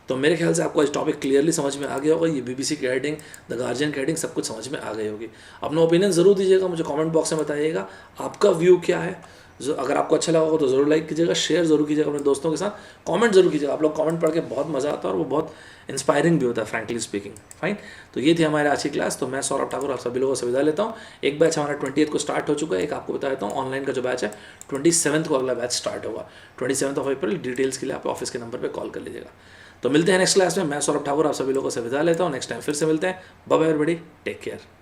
तो मेरे ख्याल से आपको आज टॉपिक क्लियरली समझ में आ गया होगा। ये बीबीसी की हेडिंग, द गार्जियन की हेडिंग, सब कुछ समझ में आ गई होगी। अपना ओपिनियन ज़रूर दीजिएगा, मुझे कमेंट बॉक्स में बताइएगा आपका व्यू क्या है। अगर आपको अच्छा लगा होगा तो ज़रूर लाइक कीजिएगा, शेयर ज़रूर कीजिएगा अपने दोस्तों के साथ, कमेंट ज़रूर कीजिएगा। आप लोग कमेंट पढ़ के बहुत मज़ा आता है और वो बहुत इंस्पायरिंग भी होता है, फ्रैंकली स्पीकिंग। फाइन, तो ये थी हमारी आज की क्लास। तो मैं सौरभ ठाकुर आप सभी लोगों से विदा लेता हूँ। एक बैच हमारा 28 को स्टार्ट हो चुका है। एक आपको बता देता हूँ, ऑनलाइन का जो बैच है 27 को अगला बैच स्टार्ट होगा, 27 अप्रैल। डिटेल्स के लिए आप ऑफिस के नंबर पर कॉल कर लीजिएगा। तो मिलते हैं नेक्स्ट क्लास में। मैं सौरभ ठाकुर आप सभी लोगों से विदा लेता हूँ। नेक्स्ट टाइम फिर से मिलते हैं। Bye bye everybody, take care.